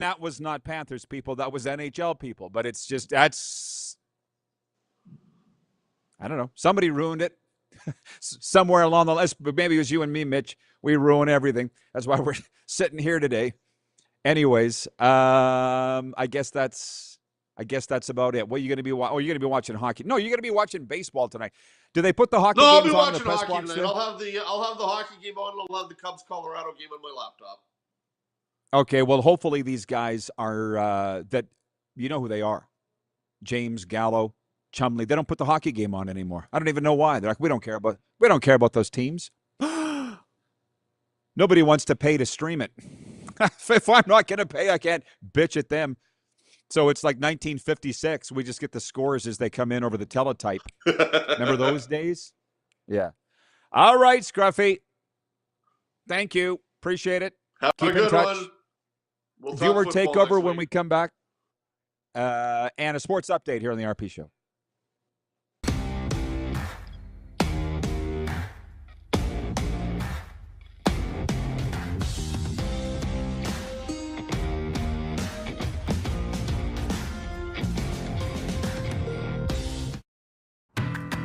That was not Panthers people. That was NHL people. But it's just, that's, I don't know. Somebody ruined it somewhere along the list. But maybe it was you and me, Mitch. We ruin everything. That's why we're sitting here today. Anyways, I guess that's about it. What are you going to be? You're going to be watching hockey. No, you're going to be watching baseball tonight. Do they put the hockey No, I'll games be on in the watching press hockey box? tonight. I'll have the hockey game on, and I'll have the Cubs Colorado game on my laptop. Okay, well, hopefully these guys are that you know who they are. James, Gallo, Chumley. They don't put the hockey game on anymore. I don't even know why. They're like, we don't care about those teams. Nobody wants to pay to stream it. If I'm not going to pay, I can't bitch at them. So it's like 1956. We just get the scores as they come in over the teletype. Remember those days? Yeah. All right, Scruffy. Thank you. Appreciate it. Keep in touch. We'll Viewer takeover when we come back. And a sports update here on the RP Show.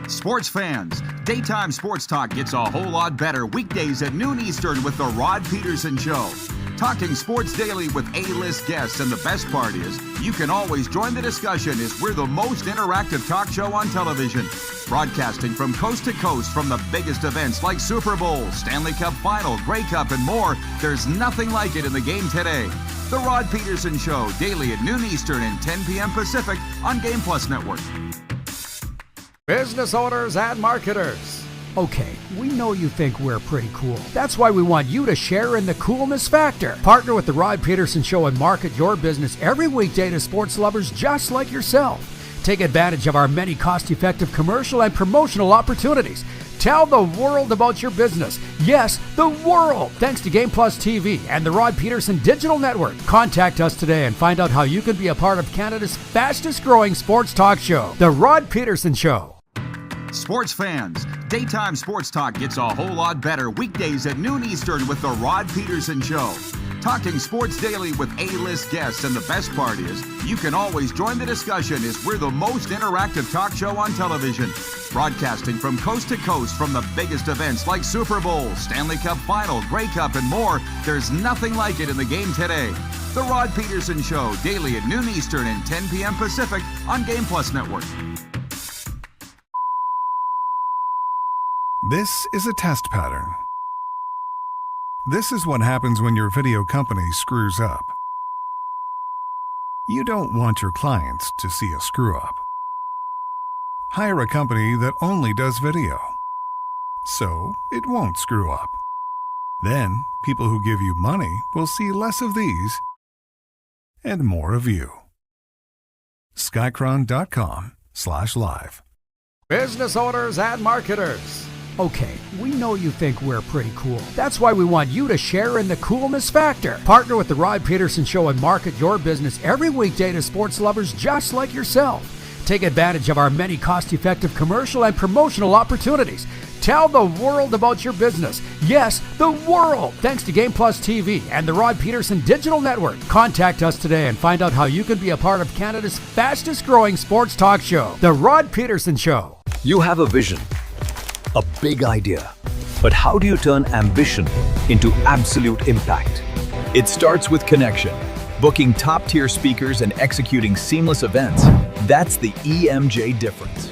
Sports fans, daytime sports talk gets a whole lot better weekdays at noon Eastern with the Rod Pedersen Show. Talking sports daily with A-list guests, and the best part is you can always join the discussion as we're the most interactive talk show on television. Broadcasting from coast to coast from the biggest events like Super Bowl, Stanley Cup Final, Grey Cup, and more. There's nothing like it in the game today. The Rod Pedersen Show, daily at noon Eastern and 10 p.m. Pacific on Game Plus Network. Business owners and marketers. Okay, we know you think we're pretty cool. That's why we want you to share in the coolness factor. Partner with the Rod Pedersen Show and market your business every weekday to sports lovers just like yourself. Take advantage of our many cost-effective commercial and promotional opportunities. Tell the world about your business. Yes, the world. Thanks to Game Plus TV and the Rod Pedersen Digital Network. Contact us today and find out how you can be a part of Canada's fastest growing sports talk show, The Rod Pedersen Show. Sports fans, daytime sports talk gets a whole lot better weekdays at noon Eastern with the Rod Pedersen Show. Talking sports daily with A-list guests, and the best part is you can always join the discussion as we're the most interactive talk show on television. Broadcasting from coast to coast from the biggest events like Super Bowl, Stanley Cup Final, Grey Cup, and more. There's nothing like it in the game today. The Rod Pedersen Show, daily at noon Eastern and 10 p.m. Pacific on Game Plus Network. This is a test pattern. This is what happens when your video company screws up. You don't want your clients to see a screw-up. Hire a company that only does video, so it won't screw up. Then, people who give you money will see less of these and more of you. Skycron.com/live. Business owners and marketers. Okay, we know you think we're pretty cool. That's why we want you to share in the coolness factor. Partner with the Rod Pedersen Show and market your business every weekday to sports lovers just like yourself. Take advantage of our many cost-effective commercial and promotional opportunities. Tell the world about your business. Yes, the world. Thanks to Game Plus TV and the Rod Pedersen Digital Network. Contact us today and find out how you can be a part of Canada's fastest growing sports talk show, The Rod Pedersen Show. You have a vision, a big idea, but how do you turn ambition into absolute impact? It starts with connection. Booking top-tier speakers and executing seamless events. That's the EMJ difference.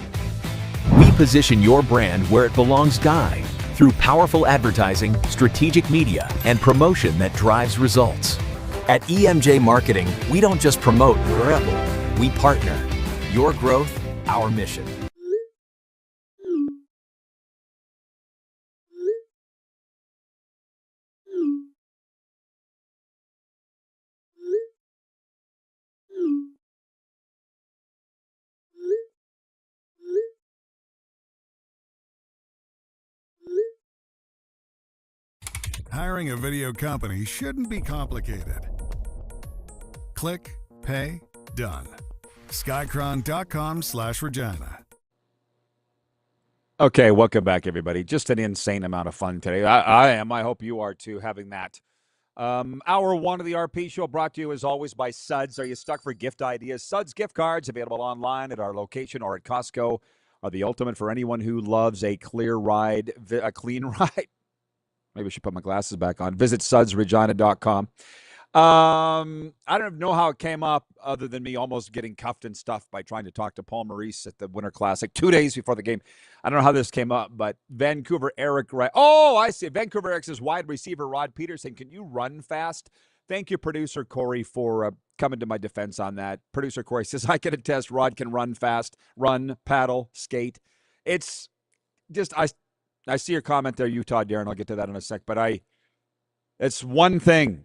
We position your brand where it belongs, through powerful advertising, strategic media, and promotion that drives results. At EMJ Marketing, we don't just promote, we partner. Your growth, our mission. Hiring a video company shouldn't be complicated. Click, pay, done. Skycron.com/Regina. Okay, welcome back, everybody. Just an insane amount of fun today. I am. I hope you are too, having that Hour one of the RP show brought to you as always by Suds. Are you stuck for gift ideas? Suds gift cards available online at our location or at Costco are the ultimate for anyone who loves a clean ride. Maybe I should put my glasses back on. Visit sudsregina.com. I don't know how it came up other than me almost getting cuffed and stuff by trying to talk to Paul Maurice at the Winter Classic 2 days before the game. I don't know how this came up, but Vancouver Eric, right? Oh, I see. Vancouver Eric says, wide receiver Rod Pedersen, can you run fast? Thank you, producer Corey, for coming to my defense on that. Producer Corey says, I can attest Rod can run fast, run, paddle, skate. It's just, I see your comment there, Utah Darren. I'll get to that in a sec, but it's one thing.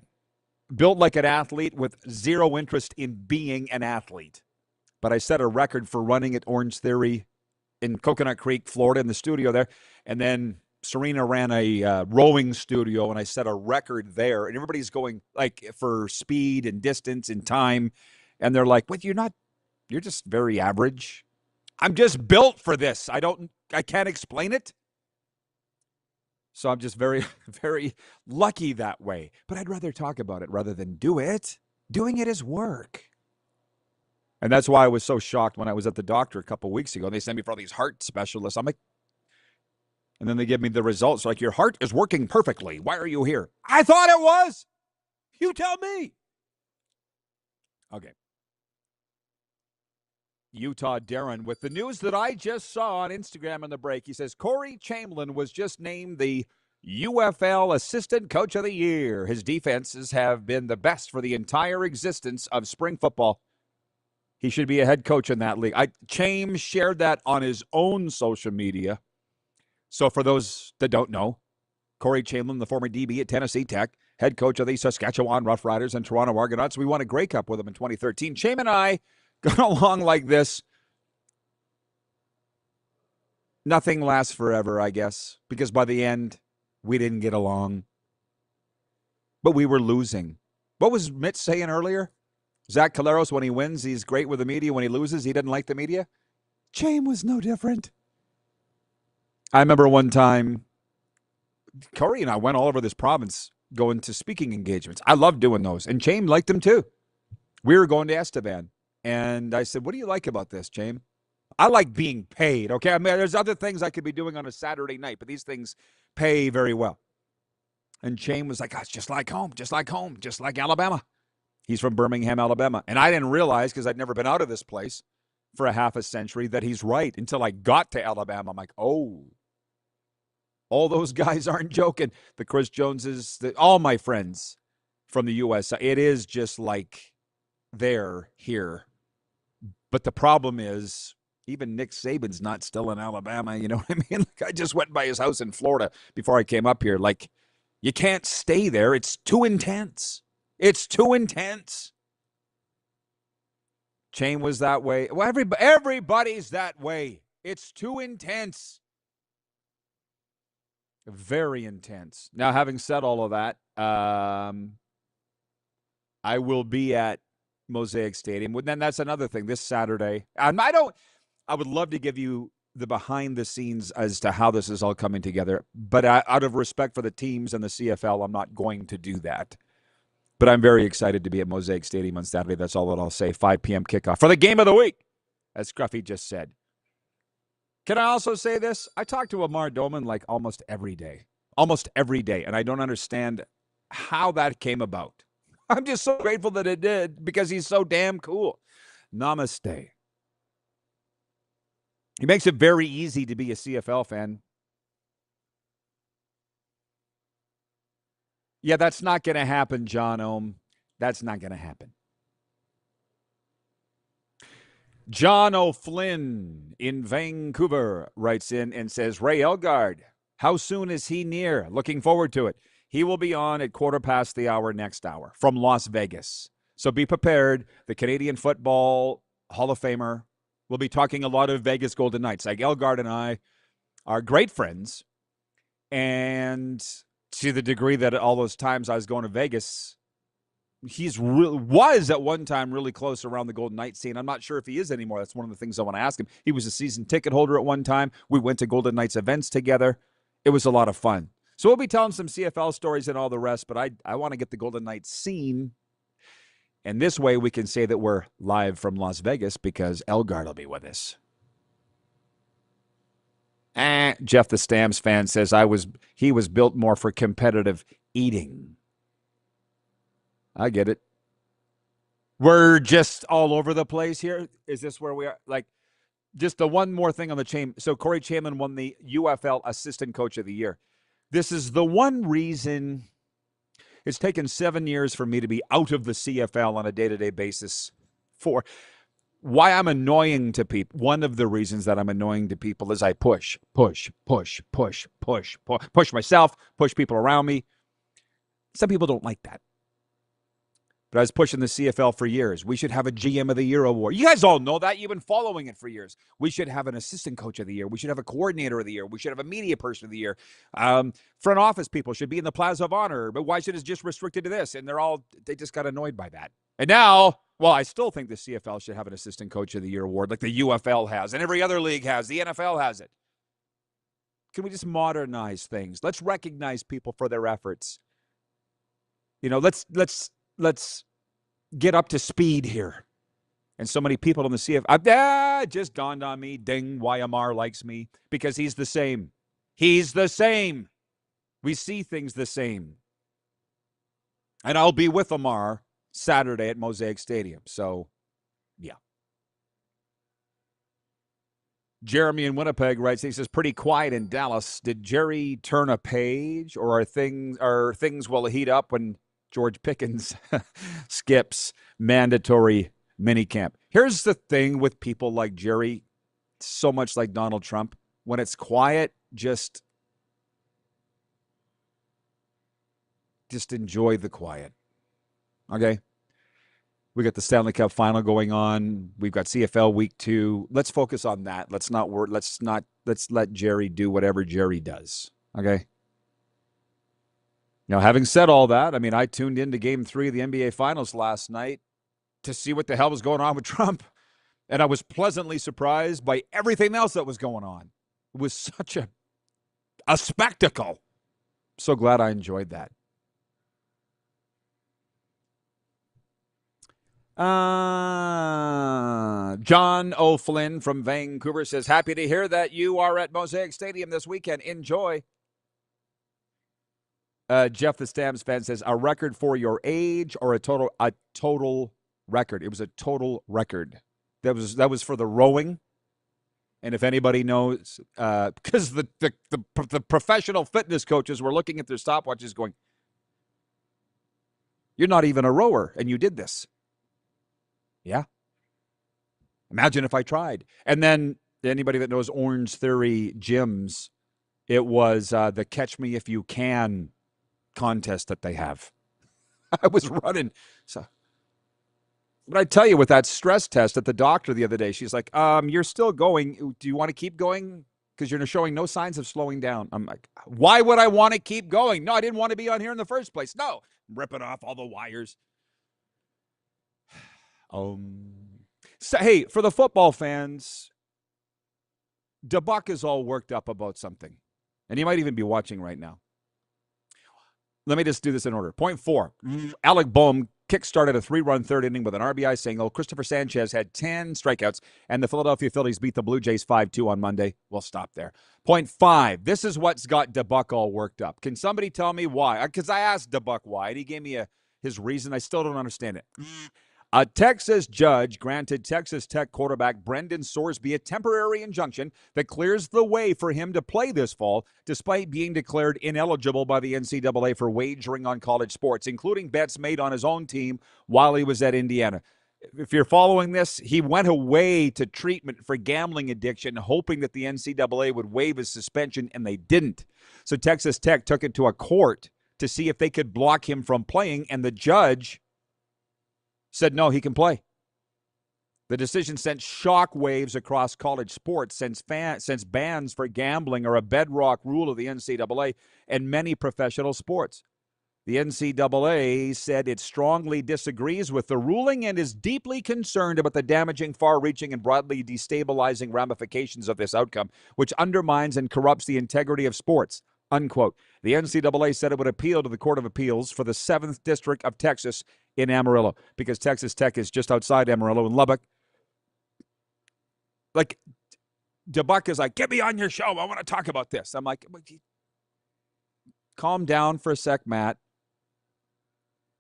Built like an athlete with zero interest in being an athlete. But I set a record for running at Orange Theory in Coconut Creek, Florida, in the studio there. And then Serena ran a rowing studio, and I set a record there. And everybody's going, like, for speed and distance and time. And they're like, wait, you're just very average. I'm just built for this. I can't explain it. So I'm just very, very lucky that way. But I'd rather talk about it rather than do it. Doing it is work. And that's why I was so shocked when I was at the doctor a couple weeks ago. They sent me for all these heart specialists. I'm like, and then they give me the results. Like, your heart is working perfectly. Why are you here? I thought it was. You tell me. Okay. Utah Darren with the news that I just saw on Instagram in the break. He says, Corey Chamberlain was just named the UFL Assistant Coach of the Year. His defenses have been the best for the entire existence of spring football. He should be a head coach in that league. Chaim shared that on his own social media. So for those that don't know, Corey Chamberlain, the former DB at Tennessee Tech, head coach of the Saskatchewan Roughriders and Toronto Argonauts. We won a Grey Cup with him in 2013. Chaim and I got along like this. Nothing lasts forever, I guess, because by the end, we didn't get along. But we were losing. What was Mitch saying earlier? Zach Caleros, when he wins, he's great with the media. When he loses, he didn't like the media. Chaim was no different. I remember one time, Corey and I went all over this province going to speaking engagements. I loved doing those, and Chaim liked them too. We were going to Esteban. And I said, what do you like about this, Chaim? I like being paid, okay? I mean, there's other things I could be doing on a Saturday night, but these things pay very well. And Chaim was like, oh, it's just like home, just like home, just like Alabama. He's from Birmingham, Alabama. And I didn't realize, because I'd never been out of this place for a half a century, that he's right until I got to Alabama. I'm like, oh, all those guys aren't joking. The Chris Joneses, all my friends from the U.S., it is just like they're here. But the problem is, even Nick Saban's not still in Alabama. You know what I mean? Like, I just went by his house in Florida before I came up here. Like, you can't stay there. It's too intense. It's too intense. Chaim was that way. Well, everybody's that way. It's too intense. Very intense. Now, having said all of that, I will be at Mosaic Stadium. Well, then that's another thing. This Saturday, I would love to give you the behind the scenes as to how this is all coming together. But out of respect for the teams and the CFL, I'm not going to do that. But I'm very excited to be at Mosaic Stadium on Saturday. That's all that I'll say. 5 p.m. kickoff for the game of the week, as Scruffy just said. Can I also say this? I talk to Amar Doman like almost every day. And I don't understand how that came about. I'm just so grateful that it did because he's so damn cool. Namaste. He makes it very easy to be a CFL fan. Yeah, that's not going to happen, John Ohm. That's not going to happen. John O'Flynn in Vancouver writes in and says, Ray Elgard, how soon is he near? Looking forward to it. He will be on at 1:15 next hour from Las Vegas. So be prepared. The Canadian Football Hall of Famer will be talking a lot of Vegas Golden Knights. Like Elgard and I are great friends. And to the degree that all those times I was going to Vegas, was at one time really close around the Golden Knights scene. I'm not sure if he is anymore. That's one of the things I want to ask him. He was a season ticket holder at one time. We went to Golden Knights events together. It was a lot of fun. So we'll be telling some CFL stories and all the rest, but I want to get the Golden Knights seen. And this way we can say that we're live from Las Vegas because Elgard will be with us. Jeff the Stamps fan says he was built more for competitive eating. I get it. We're just all over the place here. Is this where we are? Like, just the one more thing on the chain. So Corey Chamlin won the UFL Assistant Coach of the Year. This is the one reason it's taken 7 years for me to be out of the CFL on a day-to-day basis for why I'm annoying to people. One of the reasons that I'm annoying to people is I push myself, push people around me. Some people don't like that. But I was pushing the CFL for years. We should have a GM of the Year award. You guys all know that. You've been following it for years. We should have an assistant coach of the year. We should have a coordinator of the year. We should have a media person of the year. Front office people should be in the Plaza of Honor. But why should it just restricted to this? And they just got annoyed by that. And now, well, I still think the CFL should have an assistant coach of the year award like the UFL has and every other league has. The NFL has it. Can we just modernize things? Let's recognize people for their efforts. You know, let's get up to speed here. And so many people in the CFL, it just dawned on me, ding, why Amar likes me, because he's the same. He's the same. We see things the same. And I'll be with Amar Saturday at Mosaic Stadium. So, yeah. Jeremy in Winnipeg writes, he says, pretty quiet in Dallas. Did Jerry turn a page, or are things will heat up when George Pickens skips mandatory minicamp? Here's the thing with people like Jerry, so much like Donald Trump. When it's quiet, just enjoy the quiet. Okay? We got the Stanley Cup final going on. We've got CFL week 2. Let's focus on that. Let's let Jerry do whatever Jerry does. Okay? Now, having said all that, I mean, I tuned into Game 3 of the NBA Finals last night to see what the hell was going on with Trump, and I was pleasantly surprised by everything else that was going on. It was such a spectacle. So glad I enjoyed that. John O'Flynn from Vancouver says, happy to hear that you are at Mosaic Stadium this weekend. Enjoy. Jeff the Stamps fan says, a record for your age or a total record? It was a total record. That was for the rowing. And if anybody knows, because the professional fitness coaches were looking at their stopwatches going, you're not even a rower, and you did this. Yeah. Imagine if I tried. And then anybody that knows Orange Theory gyms, it was the Catch Me If You Can contest that they have. I was running. So, but I tell you, with that stress test at the doctor the other day, she's like, you're still going. Do you want to keep going? Because you're showing no signs of slowing down. I'm like, why would I want to keep going? No, I didn't want to be on here in the first place. No, I'm ripping off all the wires. So, hey, for the football fans, DeBuck is all worked up about something. And he might even be watching right now. Let me just do this in order. Point 4, Alec Boehm kick-started a 3-run third inning with an RBI single. Christopher Sanchez had 10 strikeouts, and the Philadelphia Phillies beat the Blue Jays 5-2 on Monday. We'll stop there. Point 5, this is what's got DeBuck all worked up. Can somebody tell me why? Because I asked DeBuck why, and he gave me his reason. I still don't understand it. A Texas judge granted Texas Tech quarterback Brendan Sorsby a temporary injunction that clears the way for him to play this fall, despite being declared ineligible by the NCAA for wagering on college sports, including bets made on his own team while he was at Indiana. If you're following this, he went away to treatment for gambling addiction, hoping that the NCAA would waive his suspension, and they didn't. So Texas Tech took it to a court to see if they could block him from playing, and the judge said no, he can play. The decision sent shockwaves across college sports since bans for gambling are a bedrock rule of the NCAA and many professional sports. The NCAA said it strongly disagrees with the ruling and is deeply concerned about the damaging, far-reaching, and broadly destabilizing ramifications of this outcome, which undermines and corrupts the integrity of sports. unquote. The NCAA said it would appeal to the Court of Appeals for the 7th District of Texas in Amarillo because Texas Tech is just outside Amarillo in Lubbock. Like, DeBuck is like, get me on your show. I want to talk about this. I'm like, calm down for a sec, Matt.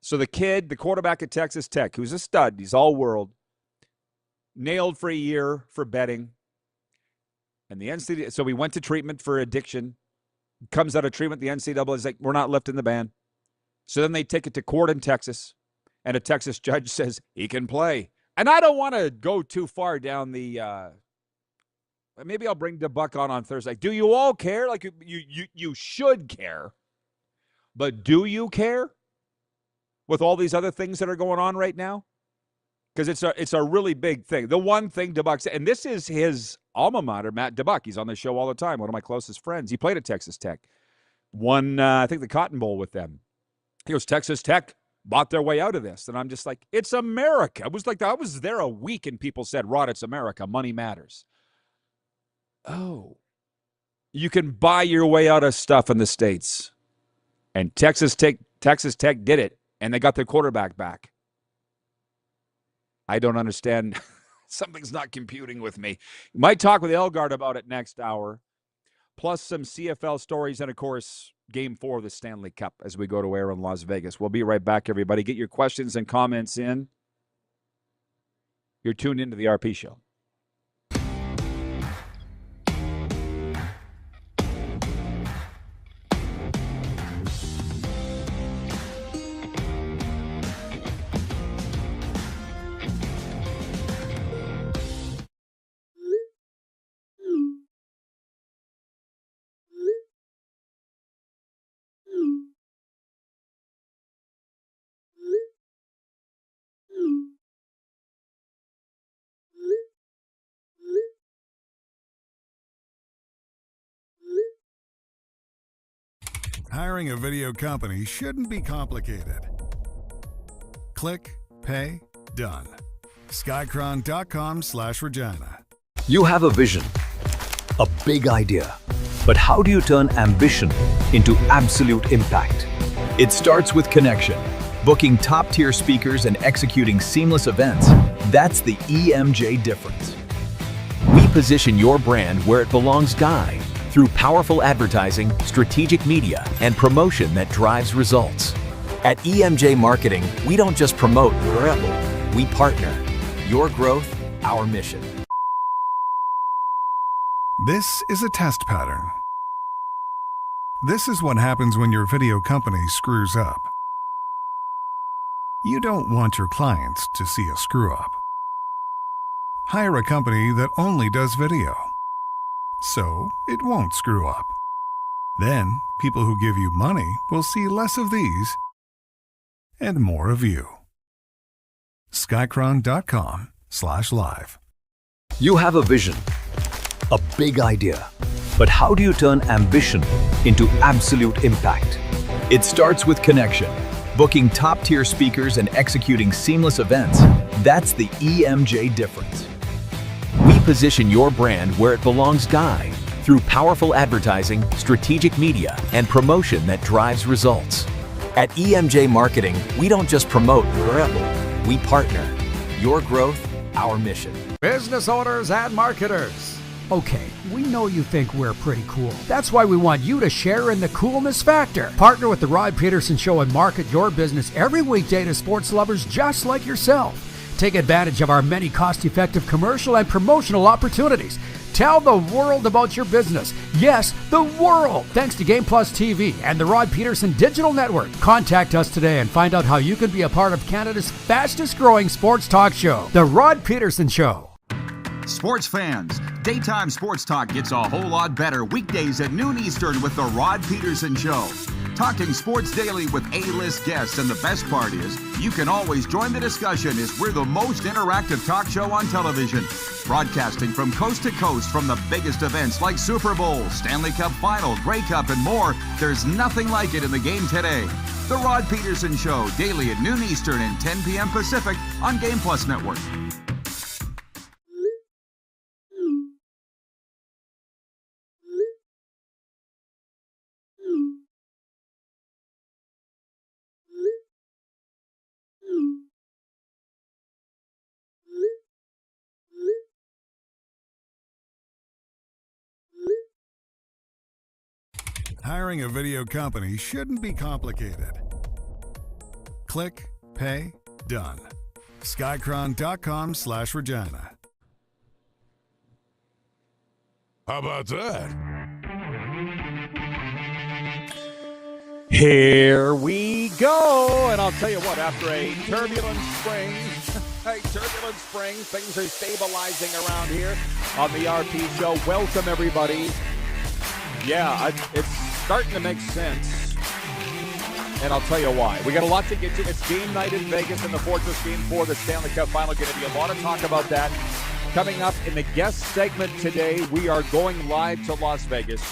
So the kid, the quarterback at Texas Tech, who's a stud, he's all world, nailed for a year for betting. And the NCAA, so we went to treatment for addiction. Comes out of treatment, the NCAA is like, we're not lifting the ban. So then they take it to court in Texas, and a Texas judge says he can play. And I don't want to go too far down the maybe I'll bring DeBuck on Thursday. Do you all care? Like, you should care. But do you care with all these other things that are going on right now? Because it's a really big thing. The one thing DeBuck said, and this is his alma mater, Matt DeBuck. He's on the show all the time, one of my closest friends. He played at Texas Tech. Won, I think, the Cotton Bowl with them. He goes, Texas Tech bought their way out of this. And I'm just like, it's America. I was there a week and people said, Rod, it's America. Money matters. Oh. You can buy your way out of stuff in the States. And Texas Tech did it, and they got their quarterback back. I don't understand. Something's not computing with me. Might talk with Elgard about it next hour, plus some CFL stories and, of course, Game 4 of the Stanley Cup as we go to air in Las Vegas. We'll be right back, everybody. Get your questions and comments in. You're tuned into the RP Show. Hiring a video company shouldn't be complicated. Click, pay, done. Skycron.com/Regina. You have a vision, a big idea, but how do you turn ambition into absolute impact? It starts with connection, booking top-tier speakers and executing seamless events. That's the EMJ difference. We position your brand where it belongs, Guy, through powerful advertising, strategic media, and promotion that drives results. At EMJ Marketing, we don't just promote, we partner. Your growth, our mission. This is a test pattern. This is what happens when your video company screws up. You don't want your clients to see a screw up. Hire a company that only does video, so it won't screw up. Then, people who give you money will see less of these and more of you. Skycron.com/live. You have a vision, a big idea, but how do you turn ambition into absolute impact? It starts with connection, booking top-tier speakers and executing seamless events. That's the EMJ difference. We position your brand where it belongs, Guy, through powerful advertising, strategic media, and promotion that drives results. At EMJ Marketing, we don't just promote, we partner. Your growth, our mission. Business owners and marketers. Okay, we know you think we're pretty cool. That's why we want you to share in the coolness factor. Partner with the Rod Pedersen Show and market your business every weekday to sports lovers just like yourself. Take advantage of our many cost-effective commercial and promotional opportunities. Tell the world about your business. Yes, the world. Thanks to Game Plus TV and the Rod Pedersen Digital Network. Contact us today and find out how you can be a part of Canada's fastest-growing sports talk show, The Rod Pedersen Show. Sports fans, daytime sports talk gets a whole lot better weekdays at noon Eastern with the Rod Pedersen Show. Talking sports daily with A-list guests, and the best part is, you can always join the discussion as we're the most interactive talk show on television. Broadcasting from coast to coast from the biggest events like Super Bowl, Stanley Cup Final, Grey Cup, and more. There's nothing like it in the game today. The Rod Pedersen Show, daily at noon Eastern and 10 p.m. Pacific on Game Plus Network. Hiring a video company shouldn't be complicated. Click, pay, done. Skycron.com/Regina. How about that? Here we go. And I'll tell you what, after a turbulent spring, things are stabilizing around here on the RP Show. Welcome, everybody. Yeah, it's starting to make sense. And I'll tell you why. We got a lot to get to. It's game night in Vegas in the Fortress Game 4, the Stanley Cup Final. Going to be a lot of talk about that. Coming up in the guest segment today, we are going live to Las Vegas.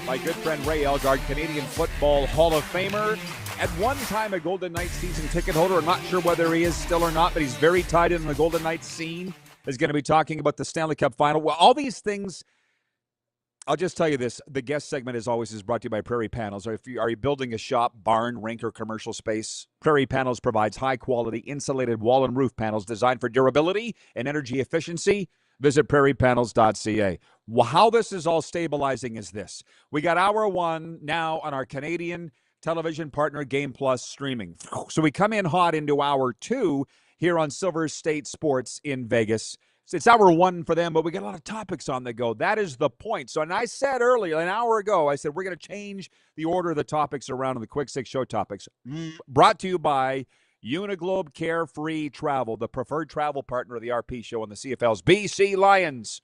My good friend Ray Elgard, Canadian Football Hall of Famer. At one time, a Golden Knights season ticket holder. I'm not sure whether he is still or not, but he's very tied in the Golden Knights scene. Is going to be talking about the Stanley Cup Final. Well, all these things, I'll just tell you this. The guest segment, as always, is brought to you by Prairie Panels. Are you building a shop, barn, rink, or commercial space? Prairie Panels provides high-quality insulated wall and roof panels designed for durability and energy efficiency. Visit prairiepanels.ca. Well, how this is all stabilizing is this. We got hour one now on our Canadian television partner Game Plus streaming. So we come in hot into hour two here on Silver State Sports in Vegas. It's hour one for them, but we got a lot of topics on the go. That is the point. So, and I said earlier, an hour ago, I said we're going to change the order of the topics around in the Quick Six Show topics. Brought to you by Uniglobe Carefree Travel, the preferred travel partner of the RP Show and the CFL's BC Lions.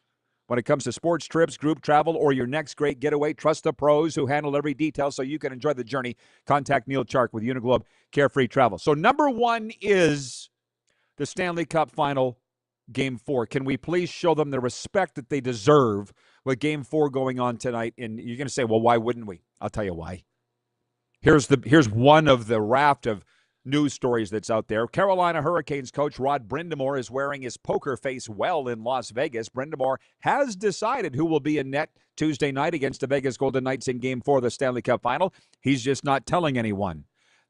When it comes to sports trips, group travel, or your next great getaway, trust the pros who handle every detail so you can enjoy the journey. Contact Neil Chark with Uniglobe Carefree Travel. So number one is the Stanley Cup Final, Game 4. Can we please show them the respect that they deserve with Game 4 going on tonight? And you're going to say, well, why wouldn't we? I'll tell you why. Here's one of the raft of news stories that's out there. Carolina Hurricanes coach Rod Brind'Amour is wearing his poker face well in Las Vegas. Brind'Amour has decided who will be in net Tuesday night against the Vegas Golden Knights in Game 4 of the Stanley Cup Final. He's just not telling anyone.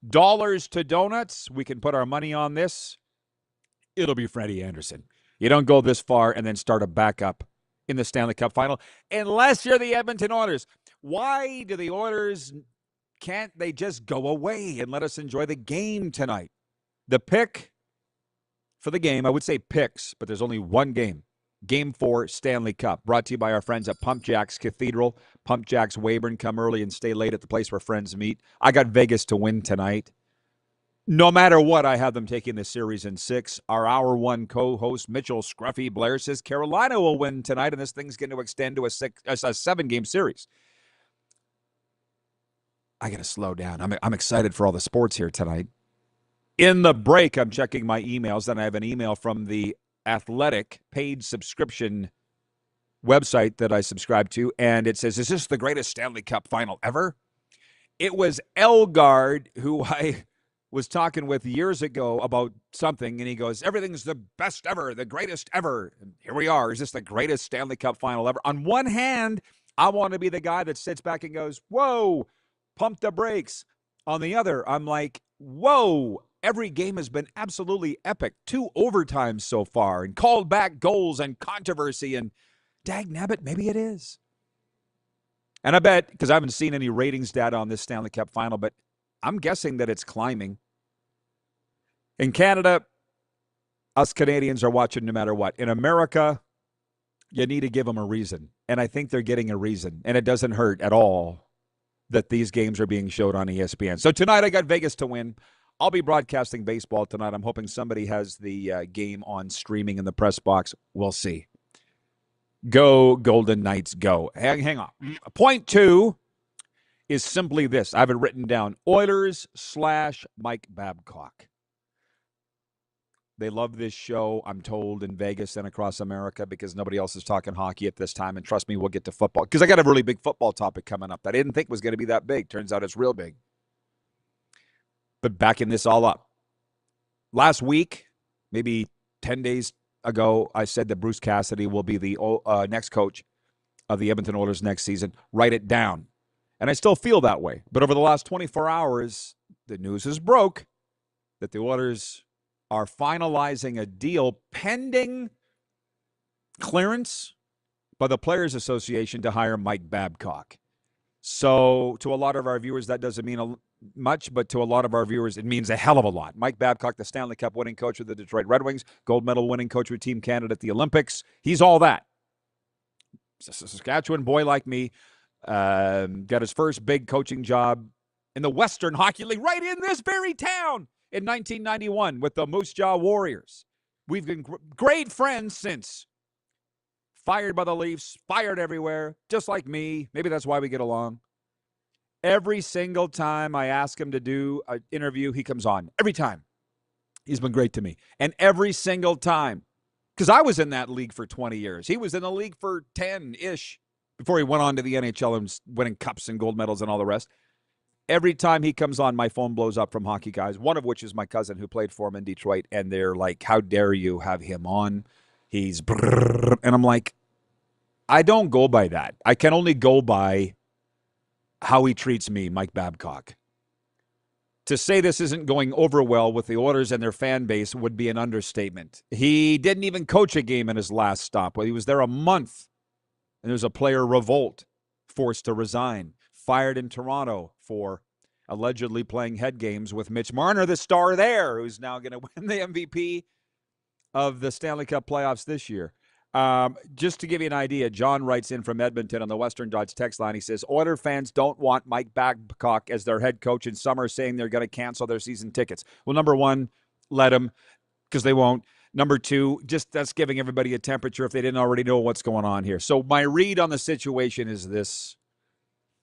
Dollars to donuts. We can put our money on this. It'll be Freddie Anderson. You don't go this far and then start a backup in the Stanley Cup Final unless you're the Edmonton Oilers. Why do the Oilers, can't they just go away and let us enjoy the game tonight? The pick for the game, I would say picks, but there's only one game. Game 4 Stanley Cup, brought to you by our friends at Pump Jacks Cathedral. Pump Jacks Weyburn, come early and stay late at the place where friends meet. I got Vegas to win tonight. No matter what, I have them taking this series in 6. Our hour one co-host, Mitchell Scruffy Blair, says Carolina will win tonight, and this thing's going to extend to a 7-game series. I got to slow down. I'm excited for all the sports here tonight. In the break, I'm checking my emails, and I have an email from the Athletic paid subscription website that I subscribe to, and it says, is this the greatest Stanley Cup Final ever? It was Elgard, who I was talking with years ago about something, and he goes, everything's the best ever, the greatest ever. And here we are. Is this the greatest Stanley Cup Final ever? On one hand, I want to be the guy that sits back and goes, whoa, pump the brakes. On the other, I'm like, whoa, every game has been absolutely epic. 2 overtimes so far, and called back goals and controversy, and dagnabbit, maybe it is. And I bet, because I haven't seen any ratings data on this Stanley Cup Final, but I'm guessing that it's climbing. In Canada, us Canadians are watching no matter what. In America, you need to give them a reason. And I think they're getting a reason. And it doesn't hurt at all that these games are being showed on ESPN. So tonight I got Vegas to win. I'll be broadcasting baseball tonight. I'm hoping somebody has the game on streaming in the press box. We'll see. Go Golden Knights, go. Hang on. Point 2 is simply this. I have it written down. Oilers/Mike Babcock. They love this show, I'm told, in Vegas and across America because nobody else is talking hockey at this time. And trust me, we'll get to football because I got a really big football topic coming up that I didn't think was going to be that big. Turns out it's real big. But backing this all up. Last week, maybe 10 days ago, I said that Bruce Cassidy will be the next coach of the Edmonton Oilers next season. Write it down. And I still feel that way. But over the last 24 hours, the news is broke that the Oilers are finalizing a deal pending clearance by the Players Association to hire Mike Babcock. So to a lot of our viewers, that doesn't mean much, but to a lot of our viewers, it means a hell of a lot. Mike Babcock, the Stanley Cup winning coach with the Detroit Red Wings, gold medal winning coach with Team Canada at the Olympics. He's all that. Saskatchewan boy like me, got his first big coaching job in the Western Hockey League right in this very town in 1991 with the Moose Jaw Warriors. We've been great friends since. Fired by the Leafs, fired everywhere, just like me. Maybe that's why we get along. Every single time I ask him to do an interview, he comes on. Every time. He's been great to me. And every single time, because I was in that league for 20 years. He was in the league for 10-ish before he went on to the NHL and winning cups and gold medals and all the rest. Every time he comes on, my phone blows up from hockey guys, one of which is my cousin who played for him in Detroit, and they're like, how dare you have him on? He's brrr. And I'm like, I don't go by that. I can only go by how he treats me, Mike Babcock. To say this isn't going over well with the Oilers and their fan base would be an understatement. He didn't even coach a game in his last stop. Well, he was there a month, and there's a player revolt, forced to resign, fired in Toronto for allegedly playing head games with Mitch Marner, the star there, who's now going to win the MVP of the Stanley Cup playoffs this year. Just to give you an idea, John writes in from Edmonton on the Western Dodge text line. He says, Oiler fans don't want Mike Babcock as their head coach in summer, saying they're going to cancel their season tickets. Well, number one, let them, because they won't. Number two, just that's giving everybody a temperature if they didn't already know what's going on here. So my read on the situation is this.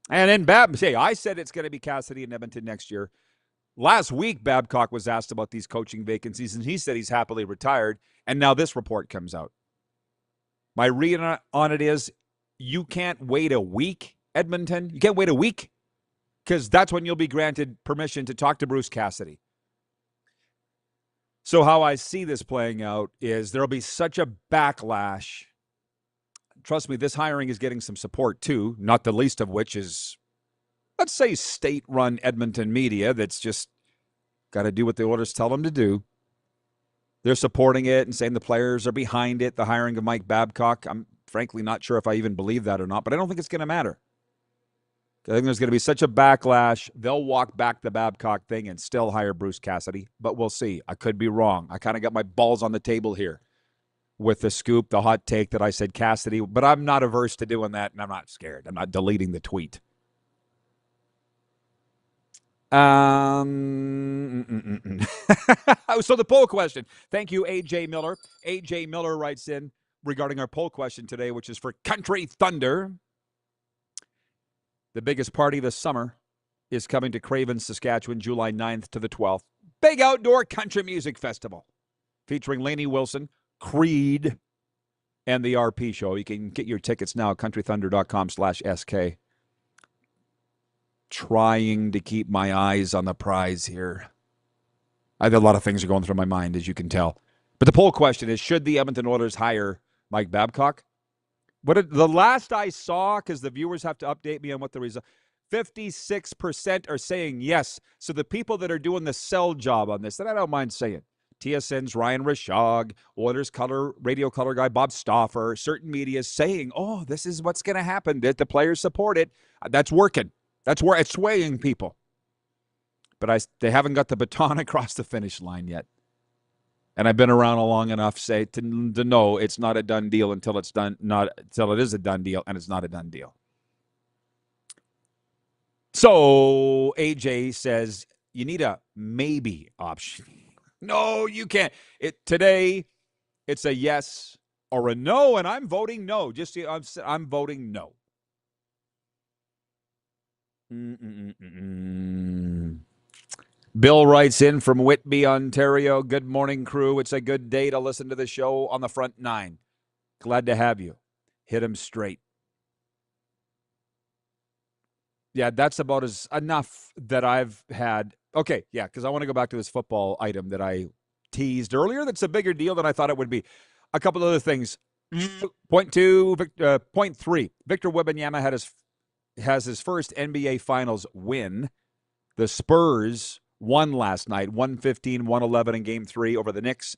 And then I said it's going to be Cassidy in Edmonton next year. Last week, Babcock was asked about these coaching vacancies, and he said he's happily retired. And now this report comes out. My read on it is you can't wait a week, Edmonton. You can't wait a week because that's when you'll be granted permission to talk to Bruce Cassidy. So how I see this playing out is there'll be such a backlash. Trust me, this hiring is getting some support too, not the least of which is, let's say, state-run Edmonton media that's just got to do what the orders tell them to do. They're supporting it and saying the players are behind it, the hiring of Mike Babcock. I'm frankly not sure if I even believe that or not, but I don't think it's going to matter. I think there's going to be such a backlash. They'll walk back the Babcock thing and still hire Bruce Cassidy, but we'll see. I could be wrong. I kind of got my balls on the table here with the scoop, the hot take that I said Cassidy, but I'm not averse to doing that, and I'm not scared. I'm not deleting the tweet. So the poll question. Thank you, A.J. Miller. A.J. Miller writes in regarding our poll question today, which is for Country Thunder. The biggest party this summer is coming to Craven, Saskatchewan, July 9th to the 12th. Big outdoor country music festival featuring Lainey Wilson, Creed, and the RP Show. You can get your tickets now at countrythunder.com/SK. Trying to keep my eyes on the prize here. I have a lot of things are going through my mind, as you can tell. But the poll question is, should the Edmonton Oilers hire Mike Babcock? The last I saw, because the viewers have to update me on what the result, 56% are saying yes. So the people that are doing the sell job on this, and I don't mind saying, TSN's Ryan Rashog, Oilers radio color guy Bob Stauffer, certain media saying, oh, this is what's going to happen, that the players support it. That's working. That's where it's swaying people. But they haven't got the baton across the finish line yet. And I've been around long enough to know it's not a done deal until it's done, not until it is a done deal, and it's not a done deal. So AJ says you need a maybe option. No, you can't. Today, it's a yes or a no, and I'm voting no. I'm voting no. Bill writes in from Whitby, Ontario. Good morning, crew. It's a good day to listen to the show on the front nine. Glad to have you. Hit him straight. Yeah, that's about enough that I've had. Okay, yeah, because I want to go back to this football item that I teased earlier. That's a bigger deal than I thought it would be. A couple other things. Point three. Victor Wembanyama has his first NBA Finals win. The Spurs won last night, 115-111 in Game 3 over the Knicks.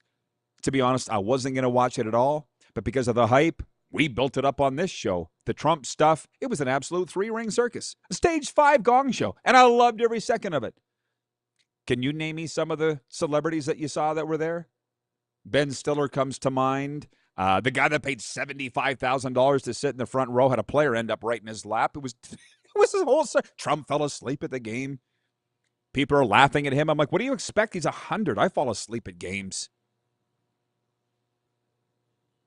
To be honest, I wasn't going to watch it at all, but because of the hype, we built it up on this show. the Trump stuff, it was an absolute three-ring circus. A stage 5 gong show, and I loved every second of it. Can you name me some of the celebrities that you saw that were there? Ben Stiller comes to mind. The guy that paid $75,000 to sit in the front row had a player end up right in his lap. It was his whole... Trump fell asleep at the game. People are laughing at him. I'm like, what do you expect? He's 100. I fall asleep at games.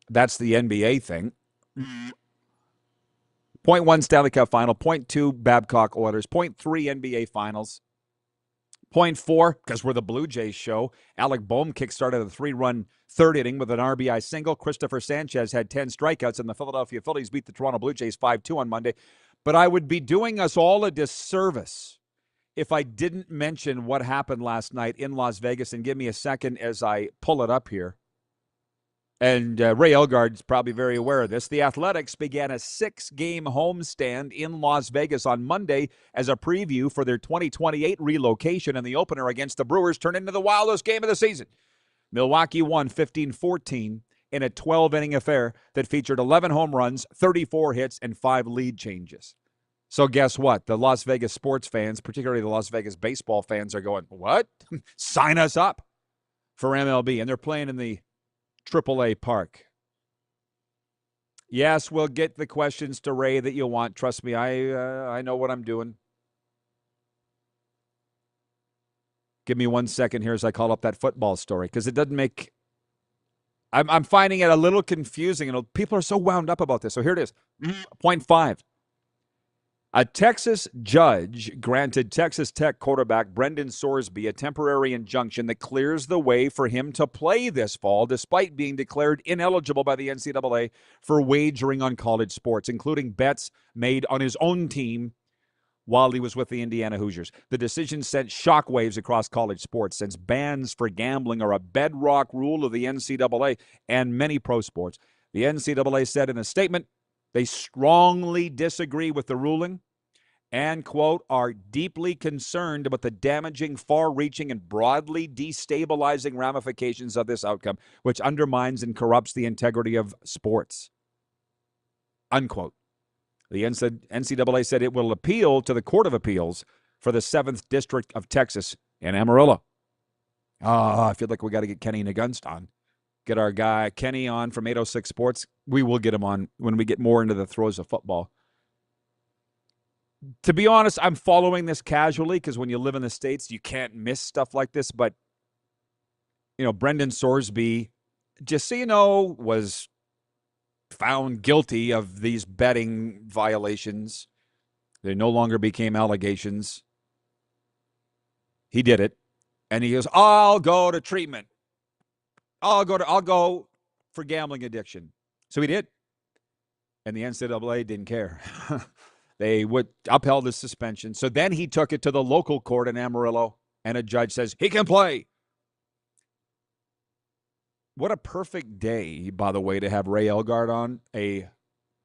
That's the NBA thing. 0.1 Stanley Cup final, 0.2 Babcock Oilers, 0.3 NBA Finals, 0.4, because we're the Blue Jays show. Alec Boehm kickstarted a 3-run third inning with an RBI single. Christopher Sanchez had 10 strikeouts, and the Philadelphia Phillies beat the Toronto Blue Jays 5-2 on Monday. But I would be doing us all a disservice if I didn't mention what happened last night in Las Vegas. And give me a second as I pull it up here. And Ray Elgaard's probably very aware of this. The Athletics began a 6-game homestand in Las Vegas on Monday as a preview for their 2028 relocation, and the opener against the Brewers turned into the wildest game of the season. Milwaukee won 15-14 in a 12-inning affair that featured 11 home runs, 34 hits, and 5 lead changes. So guess what? The Las Vegas sports fans, particularly the Las Vegas baseball fans, are going, what? Sign us up for MLB. And they're playing in the AAA park. Yes, we'll get the questions to Ray that you want. Trust me, I know what I'm doing. Give me 1 second here as I call up that football story, because it doesn't make... I'm finding it a little confusing, and people are so wound up about this. So here it is. 0.5. A Texas judge granted Texas Tech quarterback Brendan Sorsby a temporary injunction that clears the way for him to play this fall, despite being declared ineligible by the NCAA for wagering on college sports, including bets made on his own team while he was with the Indiana Hoosiers. The decision sent shockwaves across college sports, since bans for gambling are a bedrock rule of the NCAA and many pro sports. The NCAA said in a statement, they strongly disagree with the ruling and, quote, are deeply concerned about the damaging, far-reaching, and broadly destabilizing ramifications of this outcome, which undermines and corrupts the integrity of sports, unquote. The NCAA said it will appeal to the Court of Appeals for the 7th District of Texas in Amarillo. I feel like we got to get Kenny Nagunst on. Get our guy Kenny on from 806 Sports. We will get him on when we get more into the throes of football. To be honest, I'm following this casually because when you live in the States, you can't miss stuff like this. But, you know, Brendan Sorsby, just so you know, was found guilty of these betting violations. They no longer became allegations. He did it. And he goes, I'll go to treatment. I'll go for gambling addiction. So he did. And the NCAA didn't care. They upheld his suspension. So then he took it to the local court in Amarillo, and a judge says he can play. What a perfect day, by the way, to have Ray Elgaard on, a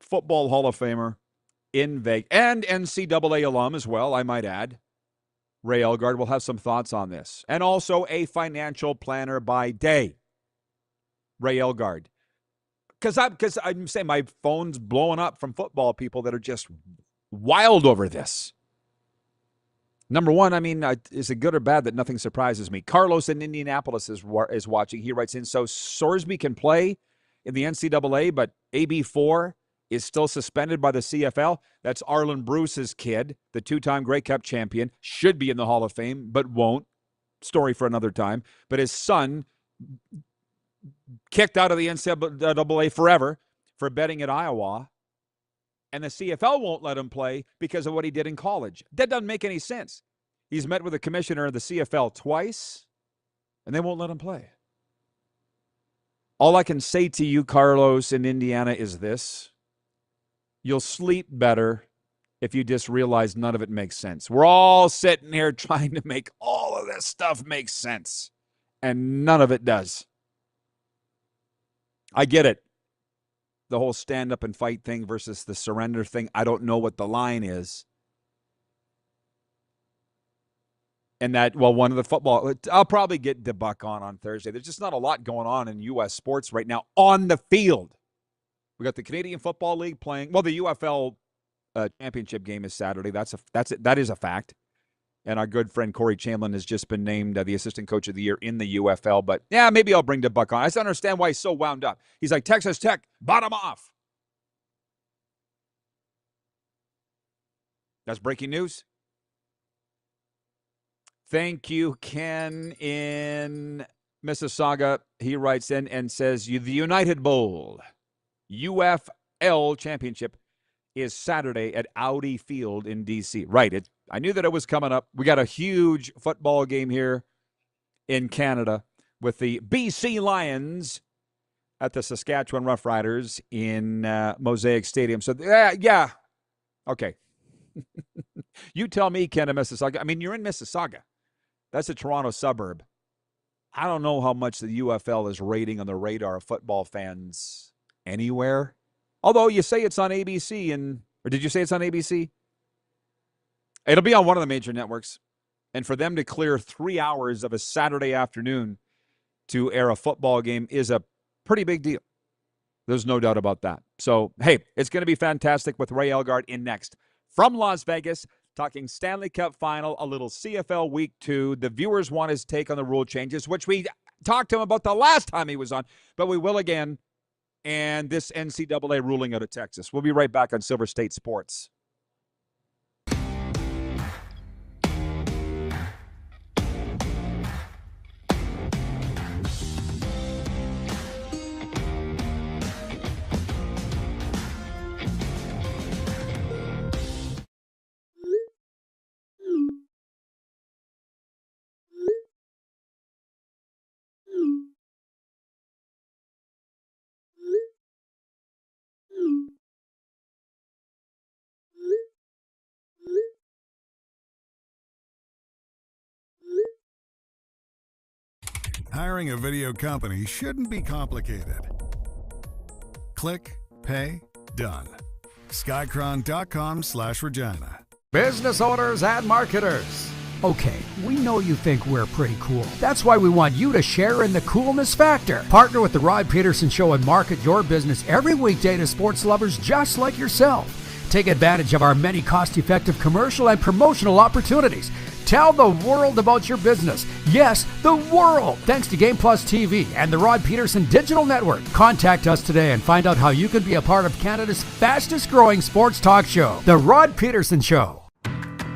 football Hall of Famer in Vegas, and NCAA alum as well, I might add. Ray Elgaard will have some thoughts on this. And also a financial planner by day. Ray Elgaard. Because I'm saying my phone's blowing up from football people that are just wild over this. Number one, I mean, is it good or bad that nothing surprises me? Carlos in Indianapolis is watching. He writes in, so Sorsby can play in the NCAA, but AB4 is still suspended by the CFL. That's Arlen Bruce's kid, the 2-time Grey Cup champion, should be in the Hall of Fame, but won't. Story for another time. But his son kicked out of the NCAA forever for betting at Iowa, and the CFL won't let him play because of what he did in college. That doesn't make any sense. He's met with the commissioner of the CFL twice, and they won't let him play. All I can say to you, Carlos, in Indiana, is this. You'll sleep better if you just realize none of it makes sense. We're all sitting here trying to make all of this stuff make sense, and none of it does. I get it. The whole stand up and fight thing versus the surrender thing. I don't know what the line is. And that, well, one of the football, I'll probably get DeBuck on Thursday. There's just not a lot going on in U.S. sports right now on the field. We got the Canadian Football League playing. Well, the UFL championship game is Saturday. That is a fact. And our good friend Corey Chamberlain has just been named the assistant coach of the year in the UFL. But yeah, maybe I'll bring the Buck on. I just don't understand why he's so wound up. He's like, Texas Tech, bottom off. That's breaking news. Thank you, Ken in Mississauga. He writes in and says, the United Bowl, UFL championship, is Saturday at Audi Field in D.C. Right. I knew that it was coming up. We got a huge football game here in Canada with the BC Lions at the Saskatchewan Roughriders in Mosaic Stadium. So, yeah. Okay. You tell me, Ken, in Mississauga. I mean, you're in Mississauga. That's a Toronto suburb. I don't know how much the UFL is rating on the radar of football fans anywhere. Although you say it's on ABC, or did you say it's on ABC? It'll be on one of the major networks. And for them to clear 3 hours of a Saturday afternoon to air a football game is a pretty big deal. There's no doubt about that. So, hey, it's going to be fantastic with Ray Elgart in next. From Las Vegas, talking Stanley Cup Final, a little CFL Week 2. The viewers want his take on the rule changes, which we talked to him about the last time he was on, but we will again. And this NCAA ruling out of Texas. We'll be right back on Silver State Sports. Hiring a video company shouldn't be complicated. Click, pay, done. Skycron.com/Regina. Business owners and marketers. Okay, we know you think we're pretty cool. That's why we want you to share in the coolness factor. Partner with the Rod Pedersen Show and market your business every weekday to sports lovers just like yourself. Take advantage of our many cost-effective commercial and promotional opportunities. Tell the world about your business. Yes, the world. Thanks to Game Plus TV and the Rod Pedersen Digital Network. Contact us today and find out how you can be a part of Canada's fastest-growing sports talk show, The Rod Pedersen Show.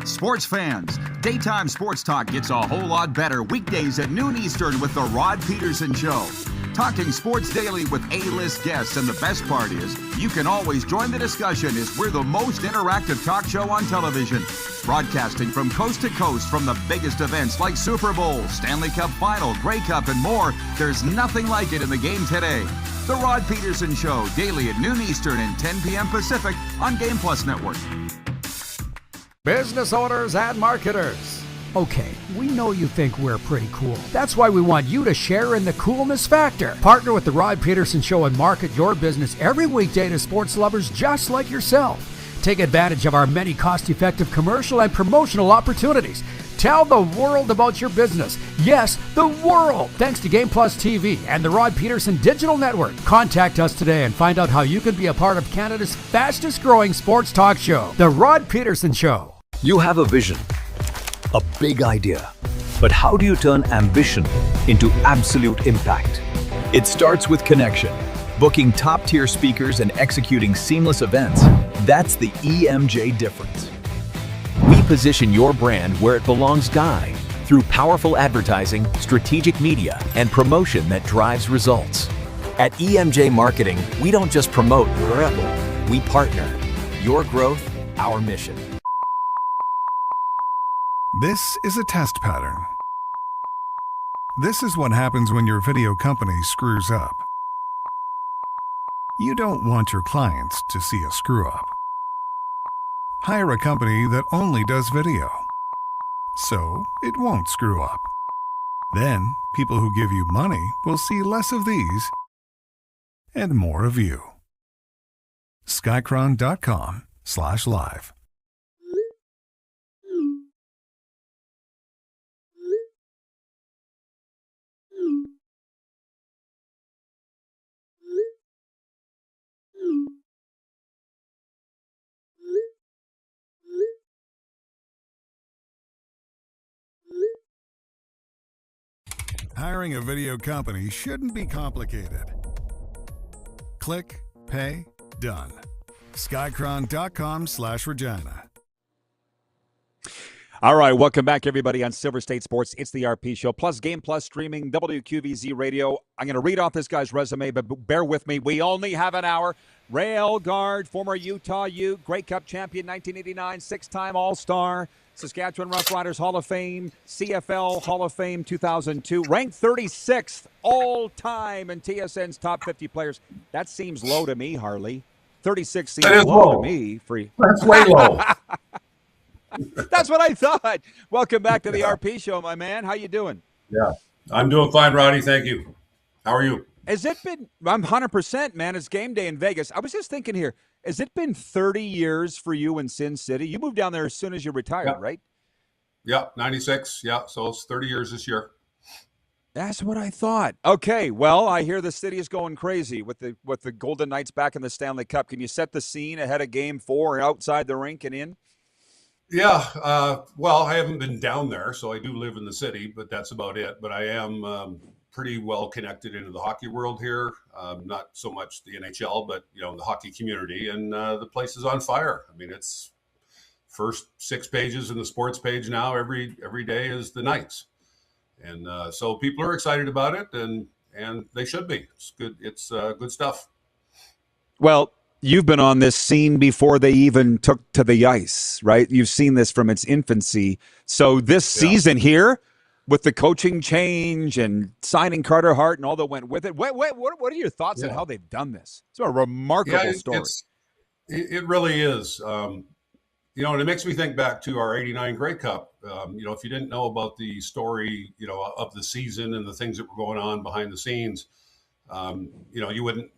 Sports fans, daytime sports talk gets a whole lot better weekdays at noon Eastern with the Rod Pedersen Show. Talking sports daily with A-list guests, and the best part is you can always join the discussion as we're the most interactive talk show on television. Broadcasting from coast to coast from the biggest events like Super Bowl, Stanley Cup Final, Grey Cup, and more. There's nothing like it in the game today. The Rod Pedersen Show, daily at noon Eastern and 10 p.m. Pacific on Game Plus Network. Business owners and marketers. Okay, we know you think we're pretty cool. That's why we want you to share in the coolness factor. Partner with the Rod Pedersen Show and market your business every weekday to sports lovers just like yourself. Take advantage of our many cost-effective commercial and promotional opportunities. Tell the world about your business. Yes, the world. Thanks to Game Plus TV and the Rod Pedersen Digital Network. Contact us today and find out how you can be a part of Canada's fastest-growing sports talk show, The Rod Pedersen Show. You have a vision, a big idea, but how do you turn ambition into absolute impact? It starts with connection, booking top-tier speakers and executing seamless events. That's the EMJ difference. We position your brand where it belongs, through powerful advertising, strategic media, and promotion that drives results. At EMJ Marketing, we don't just promote, we partner. Your growth, our mission. This is a test pattern. This is what happens when your video company screws up. You don't want your clients to see a screw up. Hire a company that only does video, so it won't screw up. Then, people who give you money will see less of these and more of you. Skycron.com/live. Hiring a video company shouldn't be complicated. Click, pay, done. Skycron.com/Regina. All right, welcome back, everybody, on Silver State Sports. It's the RP Show, plus Game Plus streaming, WQVZ Radio. I'm going to read off this guy's resume, but bear with me. We only have an hour. Ray Elgard, former Utah Ute, Grey Cup champion 1989, six-time All-Star, Saskatchewan Roughriders Hall of Fame, CFL Hall of Fame 2002, ranked 36th all-time in TSN's top 50 players. That seems low to me, Harley. 36 seems low to me. That's way low. That's what I thought. Welcome back to the RP Show, my man. How you doing? Yeah, I'm doing fine, Roddy. Thank you. How are you? Has it been – I'm 100%, man. It's game day in Vegas. I was just thinking here, has it been 30 years for you in Sin City? You moved down there as soon as you retired, right? Yeah, 96. Yeah, so it's 30 years this year. That's what I thought. Okay, well, I hear the city is going crazy with the Golden Knights back in the Stanley Cup. Can you set the scene ahead of Game 4 outside the rink and in? Yeah, well, I haven't been down there, so I do live in the city, but that's about it. But I am pretty well connected into the hockey world here. Not so much the NHL, but the hockey community, and the place is on fire. I mean, it's first 6 pages in the sports page now. Every day is the Knights, and so people are excited about it, and they should be. It's good. It's good stuff. Well, you've been on this scene before they even took to the ice, right? You've seen this from its infancy. So this season here, with the coaching change and signing Carter Hart and all that went with it, what are your thoughts on how they've done this? It's a remarkable story. It really is. And it makes me think back to our '89 Grey Cup. If you didn't know about the story, of the season and the things that were going on behind the scenes, you wouldn't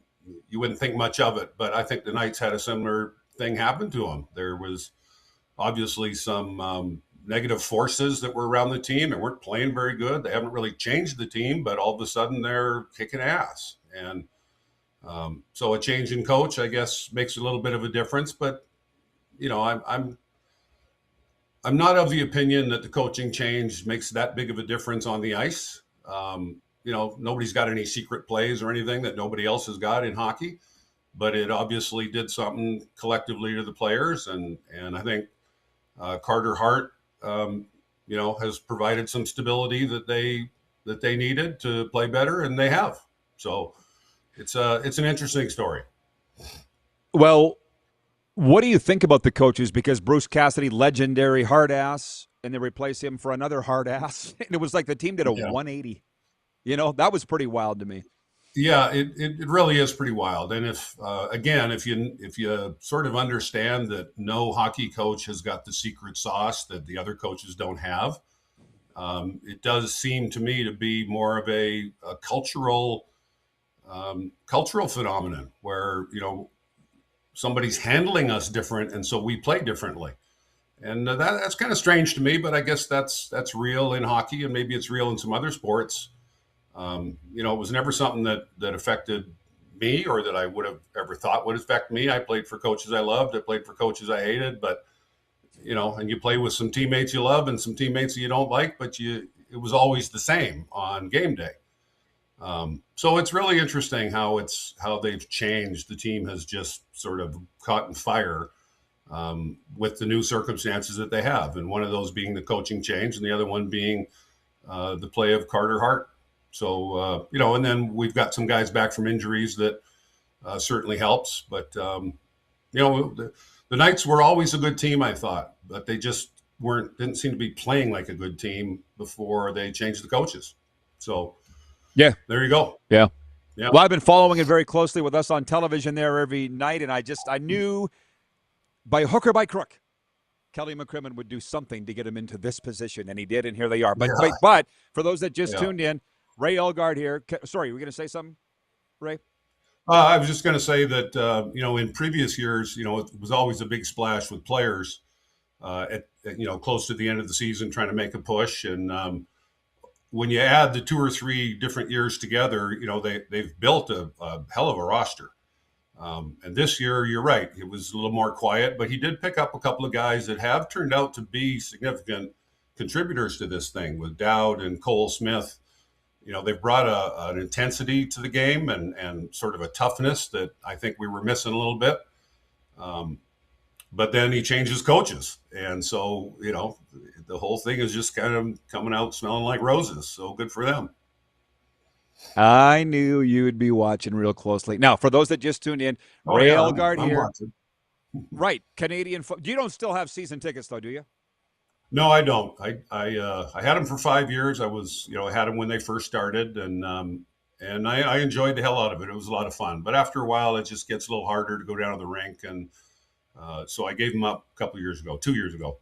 think much of it. But I think the Knights had a similar thing happen to them. There was obviously some negative forces that were around the team and weren't playing very good. They haven't really changed the team, but all of a sudden they're kicking ass. And so a change in coach, I guess, makes a little bit of a difference. But I'm not of the opinion that the coaching change makes that big of a difference on the ice. Nobody's got any secret plays or anything that nobody else has got in hockey, but it obviously did something collectively to the players. And I think Carter Hart, has provided some stability that they needed to play better, and they have. So it's an interesting story. Well, what do you think about the coaches? Because Bruce Cassidy, legendary hard ass, and they replace him for another hard ass. And it was like the team did a 180. That was pretty wild to me. Yeah, it really is pretty wild. And if you sort of understand that no hockey coach has got the secret sauce that the other coaches don't have, it does seem to me to be more of a cultural phenomenon where, somebody's handling us different, and so we play differently. And that's kind of strange to me, but I guess that's real in hockey, and maybe it's real in some other sports. It was never something that affected me or that I would have ever thought would affect me. I played for coaches I loved. I played for coaches I hated, but, and you play with some teammates you love and some teammates that you don't like, but it was always the same on game day. So it's really interesting how they've changed. The team has just sort of caught in fire with the new circumstances that they have. And one of those being the coaching change and the other one being the play of Carter Hart. So, and then we've got some guys back from injuries that certainly helps. But, the Knights were always a good team, I thought, but they just didn't seem to be playing like a good team before they changed the coaches. So, yeah, there you go. Yeah. Yeah. Well, I've been following it very closely with us on television there every night, and I knew by hook or by crook, Kelly McCrimmon would do something to get him into this position, and he did, and here they are. But for those that just tuned in, Ray Elgard here. Sorry, were you going to say something, Ray? I was just going to say that, in previous years, it was always a big splash with players at close to the end of the season trying to make a push. And when you add the 2 or 3 different years together, they've built a hell of a roster. And this year, you're right, it was a little more quiet, but he did pick up a couple of guys that have turned out to be significant contributors to this thing with Dowd and Cole Smith. they've brought an intensity to the game and sort of a toughness that I think we were missing a little bit. But then he changes coaches. And so, the whole thing is just kind of coming out smelling like roses. So good for them. I knew you would be watching real closely. Now, for those that just tuned in, Ray Elgard I'm here. watching. Right. Canadian you don't still have season tickets, though, do you? No, I don't. I had them for 5 years. I had them when they first started, and I enjoyed the hell out of it. It was a lot of fun. But after a while, it just gets a little harder to go down to the rink, and so I gave them up a couple of years ago, 2 years ago.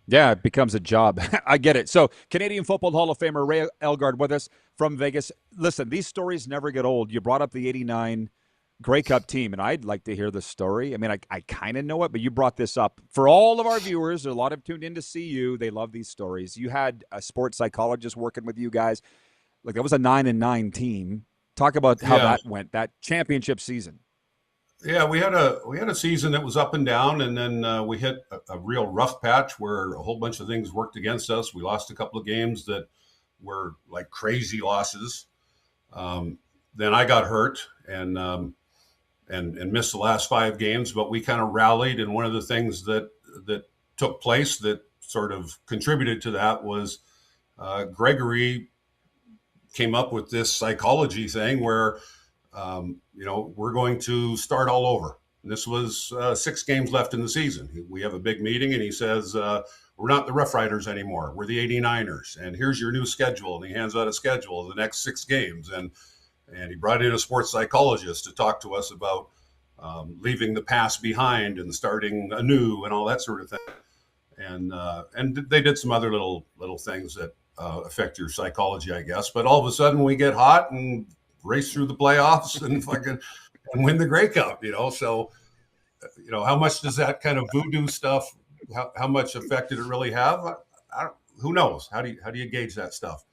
Yeah, it becomes a job. I get it. So, Canadian Football Hall of Famer Ray Elgard with us from Vegas. Listen, these stories never get old. You brought up the '89 Grey Cup team, and I'd like to hear the story. I mean, I kind of know it, but you brought this up. For all of our viewers, a lot have tuned in to see you. They love these stories. You had a sports psychologist working with you guys. Like, that was a 9-9 team. Talk about how that went, that championship season. Yeah, we had a season that was up and down, and then we hit a real rough patch where a whole bunch of things worked against us. We lost a couple of games that were like crazy losses. Then I got hurt and missed the last 5 games, but we kind of rallied. And one of the things that took place that sort of contributed to that was Gregory came up with this psychology thing where we're going to start all over. And this was 6 games left in the season. We have a big meeting, and he says, we're not the Rough Riders anymore. We're the 89ers. And here's your new schedule. And he hands out a schedule of the next 6 games. And he brought in a sports psychologist to talk to us about leaving the past behind and starting anew and all that sort of thing. And they did some other little things that affect your psychology, I guess. But all of a sudden we get hot and race through the playoffs and fucking and win the Grey Cup, So, how much does that kind of voodoo stuff, how much effect did it really have? Who knows? How do you gauge that stuff?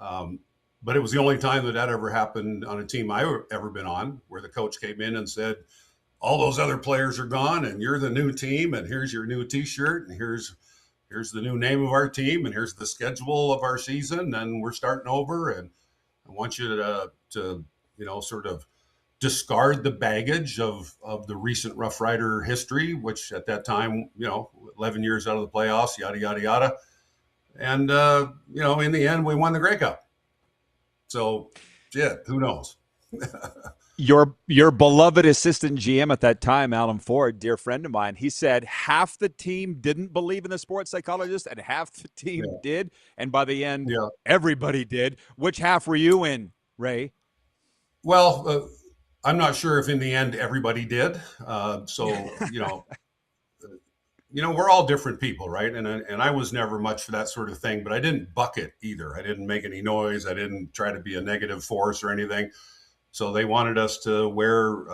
But it was the only time that ever happened on a team I've ever been on, where the coach came in and said, all those other players are gone and you're the new team, and here's your new T-shirt, and here's the new name of our team, and here's the schedule of our season, and we're starting over, and I want you to sort of discard the baggage of the recent Rough Rider history, which at that time, 11 years out of the playoffs, yada, yada, yada. And, in the end, we won the Grey Cup. So, yeah, who knows? Your beloved assistant GM at that time, Alan Ford, dear friend of mine, he said half the team didn't believe in the sports psychologist and half the team did. And by the end, everybody did. Which half were you in, Ray? Well, I'm not sure if in the end everybody did. We're all different people, right? And I was never much for that sort of thing, but I didn't bucket either. I didn't make any noise. I didn't try to be a negative force or anything. So they wanted us to wear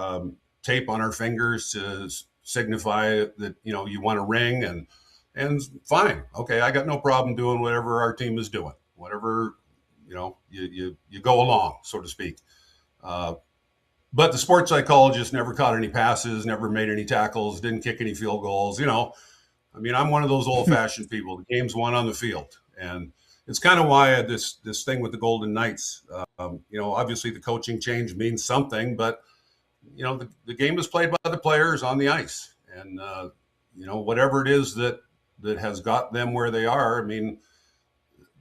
tape on our fingers to signify that, you want a ring, and fine. Okay. I got no problem doing whatever our team is doing, whatever, you go along, so to speak. But the sports psychologist never caught any passes, never made any tackles, didn't kick any field goals. I'm one of those old fashioned people. The game's won on the field. And it's kind of why this thing with the Golden Knights, obviously the coaching change means something, but, the game is played by the players on the ice. And, whatever it is that has got them where they are,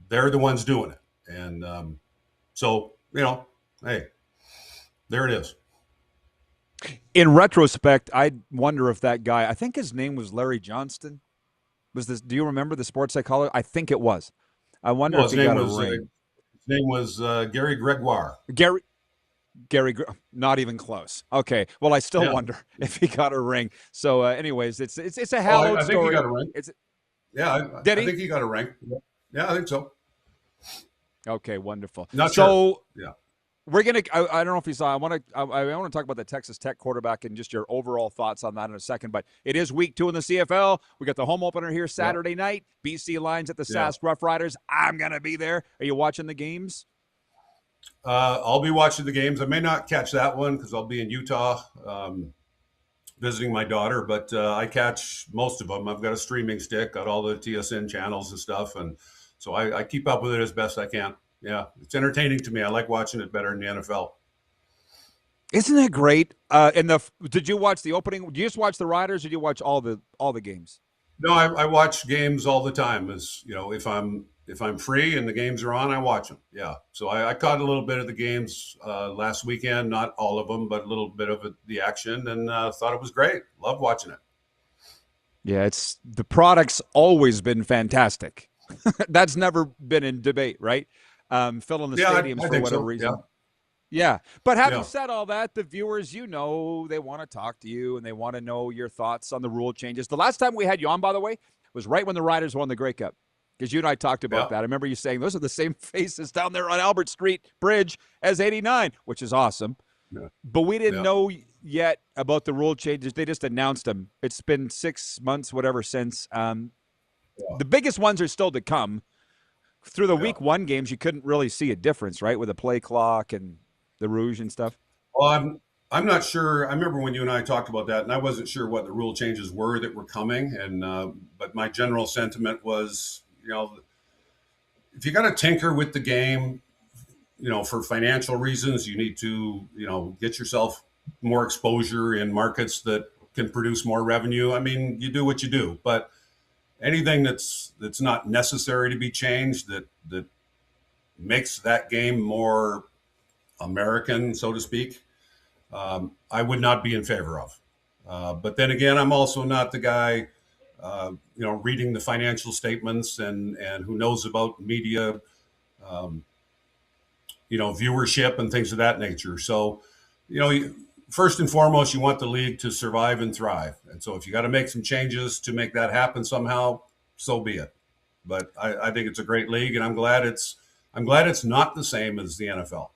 they're the ones doing it. And hey, there it is. In retrospect, I wonder if that guy, I think his name was Larry Johnston. Do you remember the sports psychologist? I think it was. I wonder if he got a ring. His name was Gary Gregoire. Gary, not even close. Okay. Well, I still wonder if he got a ring. So, anyways, it's a hallowed I think story. he got a ring. I think he got a ring. Yeah, I think so. Okay, wonderful. Not sure. Yeah. We're gonna. I don't know if you saw. I want to talk about the Texas Tech quarterback and just your overall thoughts on that in a second. But it is week 2 in the CFL. We got the home opener here Saturday night. BC Lions at the Sask Rough Riders. I'm gonna be there. Are you watching the games? I'll be watching the games. I may not catch that one because I'll be in Utah visiting my daughter. But I catch most of them. I've got a streaming stick, got all the TSN channels and stuff, and so I keep up with it as best I can. Yeah, it's entertaining to me. I like watching it better in the NFL. Isn't it great? Did you watch the opening? Did you just watch the Riders, or did you watch all the games? No, I watch games all the time. As you know, if I'm free and the games are on, I watch them. Yeah, so I caught a little bit of the games last weekend, not all of them, but a little bit of the action, and thought it was great. Loved watching it. Yeah, the product's always been fantastic. That's never been in debate, right? Filling the stadiums I for think whatever so. reason. Yeah. But having Yeah. said all that, the viewers, they want to talk to you and they want to know your thoughts on the rule changes. The last time we had you on, by the way, was right when the Riders won the Grey Cup. Because you and I talked about Yeah. that. I remember you saying those are the same faces down there on Albert Street Bridge as 89, which is awesome. Yeah. But we didn't Yeah. know yet about the rule changes. They just announced them. It's been 6 months, whatever, since. The biggest ones are still to come. Through the week one games, you couldn't really see a difference, right, with the play clock and the rouge and stuff. Well, I'm not sure. I remember when you and I talked about that, and I wasn't sure what the rule changes were that were coming. And but my general sentiment was, if you got to tinker with the game, for financial reasons, you need to, get yourself more exposure in markets that can produce more revenue. I mean, you do what you do, but anything that's not necessary to be changed that makes that game more American, so to speak, I would not be in favor of. But then again, I'm also not the guy, reading the financial statements and who knows about media, viewership and things of that nature. So, first and foremost, you want the league to survive and thrive. And so if you got to make some changes to make that happen somehow, so be it. But I think it's a great league, and I'm glad it's not the same as the NFL.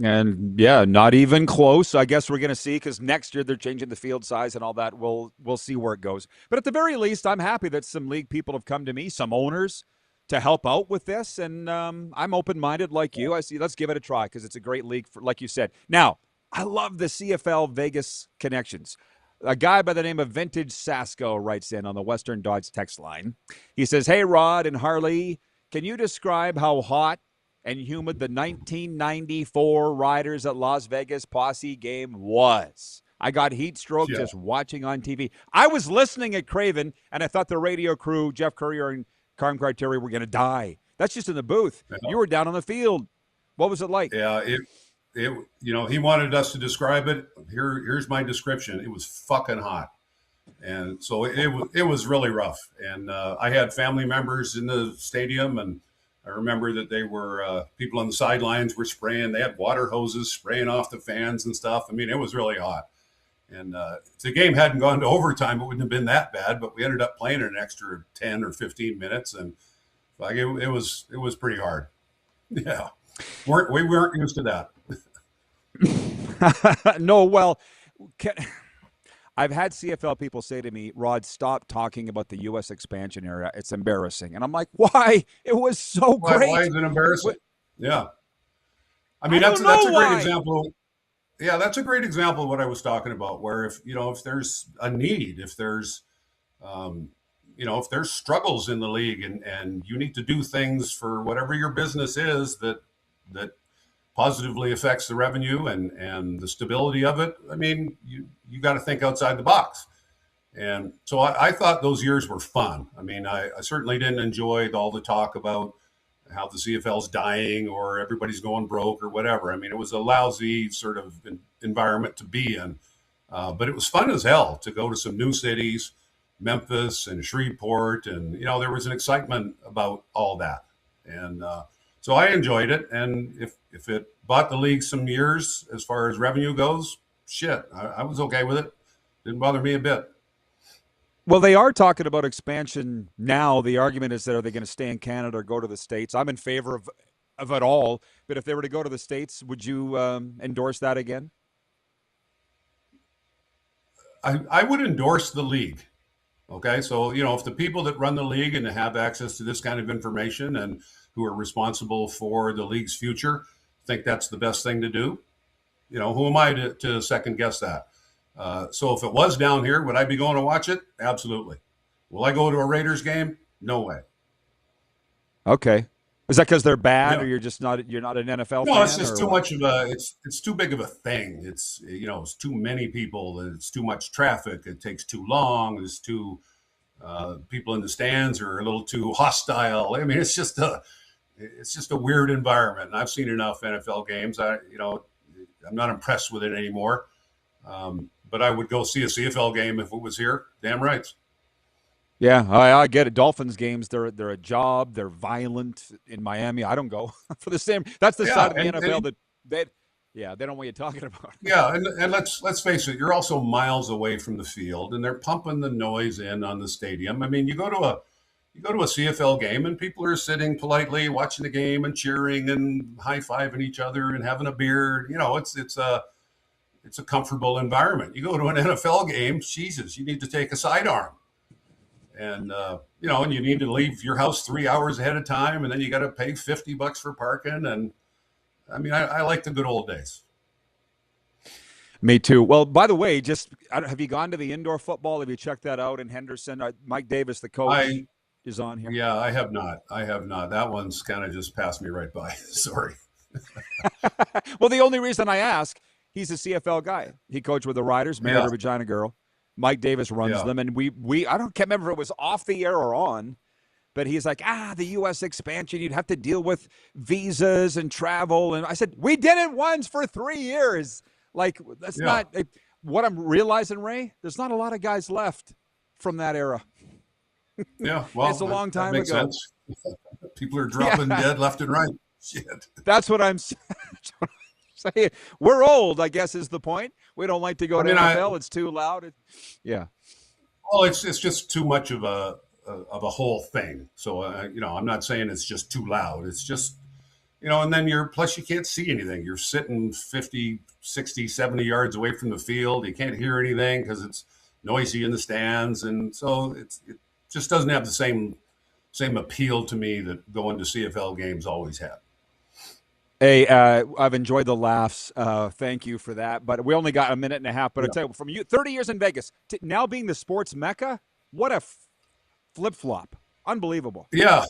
And yeah, not even close. I guess we're going to see, because next year they're changing the field size and all that. We'll see where it goes. But at the very least, I'm happy that some league people have come to me, some owners, to help out with this. And I'm open-minded like you. I see. Let's give it a try, because it's a great league, like you said. Now, I love the CFL Vegas connections. A guy by the name of Vintage Sasko writes in on the Western Dodge text line. He says, "Hey, Rod and Harley, can you describe how hot and humid the 1994 Riders at Las Vegas Posse game was? I got heat stroke just watching on TV. I was listening at Craven, and I thought the radio crew, Jeff Courier and Carm Criteria, were going to die. That's just in the booth. Yeah. You were down on the field. What was it like?" Yeah, he wanted us to describe it. Here's my description. It was fucking hot. And so it was really rough. And I had family members in the stadium, and I remember that they were people on the sidelines were spraying. They had water hoses spraying off the fans and stuff. I mean, it was really hot. And if the game hadn't gone to overtime, it wouldn't have been that bad. But we ended up playing an extra 10 or 15 minutes, and like it was pretty hard. Yeah, we weren't used to that. No, well, I've had CFL people say to me, "Rod, stop talking about the U.S. expansion area. It's embarrassing." And I'm like, why? It was so great. Why is it embarrassing? Yeah. I mean, I that's don't a know great why. example. Yeah, that's a great example of what I was talking about, where if there's a need, if there's struggles in the league and you need to do things for whatever your business is that positively affects the revenue and the stability of it, I mean, you got to think outside the box. And so I thought those years were fun. I mean, I certainly didn't enjoy all the talk about how the CFL's dying or everybody's going broke or whatever. I mean, it was a lousy sort of environment to be in. But it was fun as hell to go to some new cities, Memphis and Shreveport. And, there was an excitement about all that. And so I enjoyed it. And if it bought the league some years as far as revenue goes, shit, I was okay with it. Didn't bother me a bit. Well, they are talking about expansion now. The argument is that are they going to stay in Canada or go to the States? I'm in favor of it all. But if they were to go to the States, would you endorse that again? I would endorse the league. Okay. So, if the people that run the league and have access to this kind of information and who are responsible for the league's future think that's the best thing to do, who am I to second guess that? So if it was down here, would I be going to watch it? Absolutely. Will I go to a Raiders game? No way. Okay. Is that because they're bad, Yeah. or you're not an NFL No, fan? it's just or too what? much of a. It's too big of a thing. It's it's too many people. It's too much traffic. It takes too long. There's too people in the stands are a little too hostile. I mean, it's just a weird environment. And I've seen enough NFL games. I'm not impressed with it anymore. But I would go see a CFL game if it was here. Damn right. Yeah, I get it. Dolphins games, they're a job. They're violent in Miami. I don't go for the same. That's the side of the NFL that they don't want you talking about. Yeah, and let's face it, you're also miles away from the field, and they're pumping the noise in on the stadium. I mean, you go to a CFL game, and people are sitting politely watching the game and cheering and high fiving each other and having a beer. It's a comfortable environment. You go to an NFL game, Jesus, you need to take a sidearm. And, and you need to leave your house 3 hours ahead of time, and then you got to pay $50 for parking. And I mean, I like the good old days. Me too. Well, by the way, have you gone to the indoor football? Have you checked that out in Henderson? Mike Davis, the coach, is on here. Yeah, I have not. That one's kind of just passed me right by. Sorry. Well, the only reason I ask, he's a CFL guy. He coached with the Riders, married a Regina girl. Mike Davis runs them, and can't remember if it was off the air or on, but he's like, the U.S. expansion, you'd have to deal with visas and travel. And I said, we did it once for 3 years. Like, that's not what I'm realizing, Ray. There's not a lot of guys left from that era. Yeah, well, it's a long time that makes ago. Sense. People are dropping dead left and right. Shit. That's what I'm saying. We're old, I guess, is the point. We don't like to go to NFL. It's too loud. Well, it's just too much of a whole thing. So I'm not saying it's just too loud. It's just and then you can't see anything. You're sitting 50, 60, 70 yards away from the field. You can't hear anything because it's noisy in the stands, and so it just doesn't have the same appeal to me that going to CFL games always had. Hey, I've enjoyed the laughs. Thank you for that. But we only got a minute and a half. But I tell you, from 30 years in Vegas to now being the sports mecca, what a flip-flop. Unbelievable. Yeah,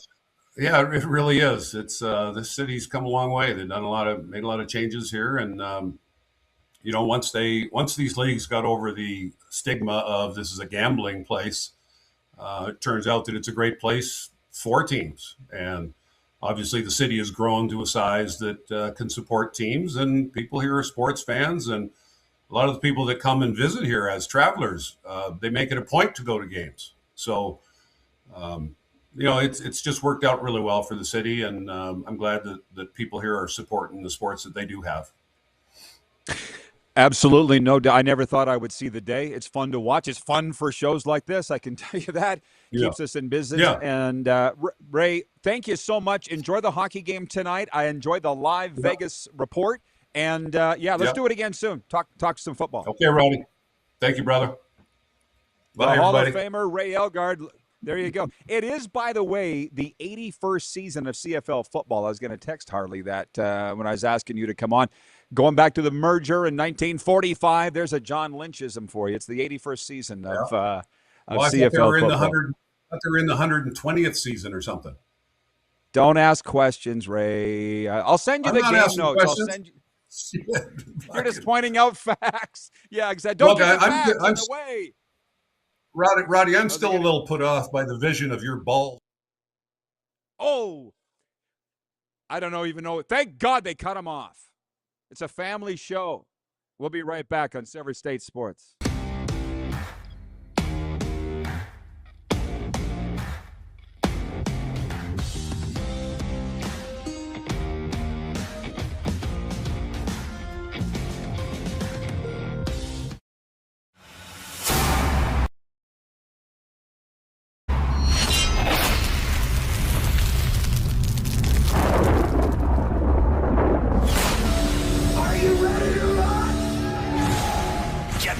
it really is. It's this city's come a long way. They've made a lot of changes here, and once these leagues got over the stigma of this is a gambling place, it turns out that it's a great place for teams. And obviously, the city has grown to a size that can support teams, and people here are sports fans. And a lot of the people that come and visit here as travelers, they make it a point to go to games. So, it's just worked out really well for the city, and I'm glad that people here are supporting the sports that they do have. Absolutely, no doubt. I never thought I would see the day. It's fun to watch. It's fun for shows like this. I can tell you that. Keeps us in business. Yeah. And Ray, thank you so much. Enjoy the hockey game tonight. I enjoyed the live Vegas report. And let's do it again soon. Talk some football. Okay, Roddy. Thank you, brother. Bye, the Hall of everybody. Famer Ray Elgard. There you go. It is, by the way, the 81st season of CFL football. I was going to text Harley that when I was asking you to come on. Going back to the merger in 1945, there's a John Lynchism for you. It's the 81st season of CFL football. I thought they were in the 120th season or something. Don't ask questions, Ray. I'll send you the game notes. Questions. I'll send you. You're just pointing out facts. Yeah, exactly. Don't give me facts in the way. Roddy, I'm still a little put off by the vision of your ball. Oh, I don't even know. Thank God they cut him off. It's a family show. We'll be right back on Silver State Sports.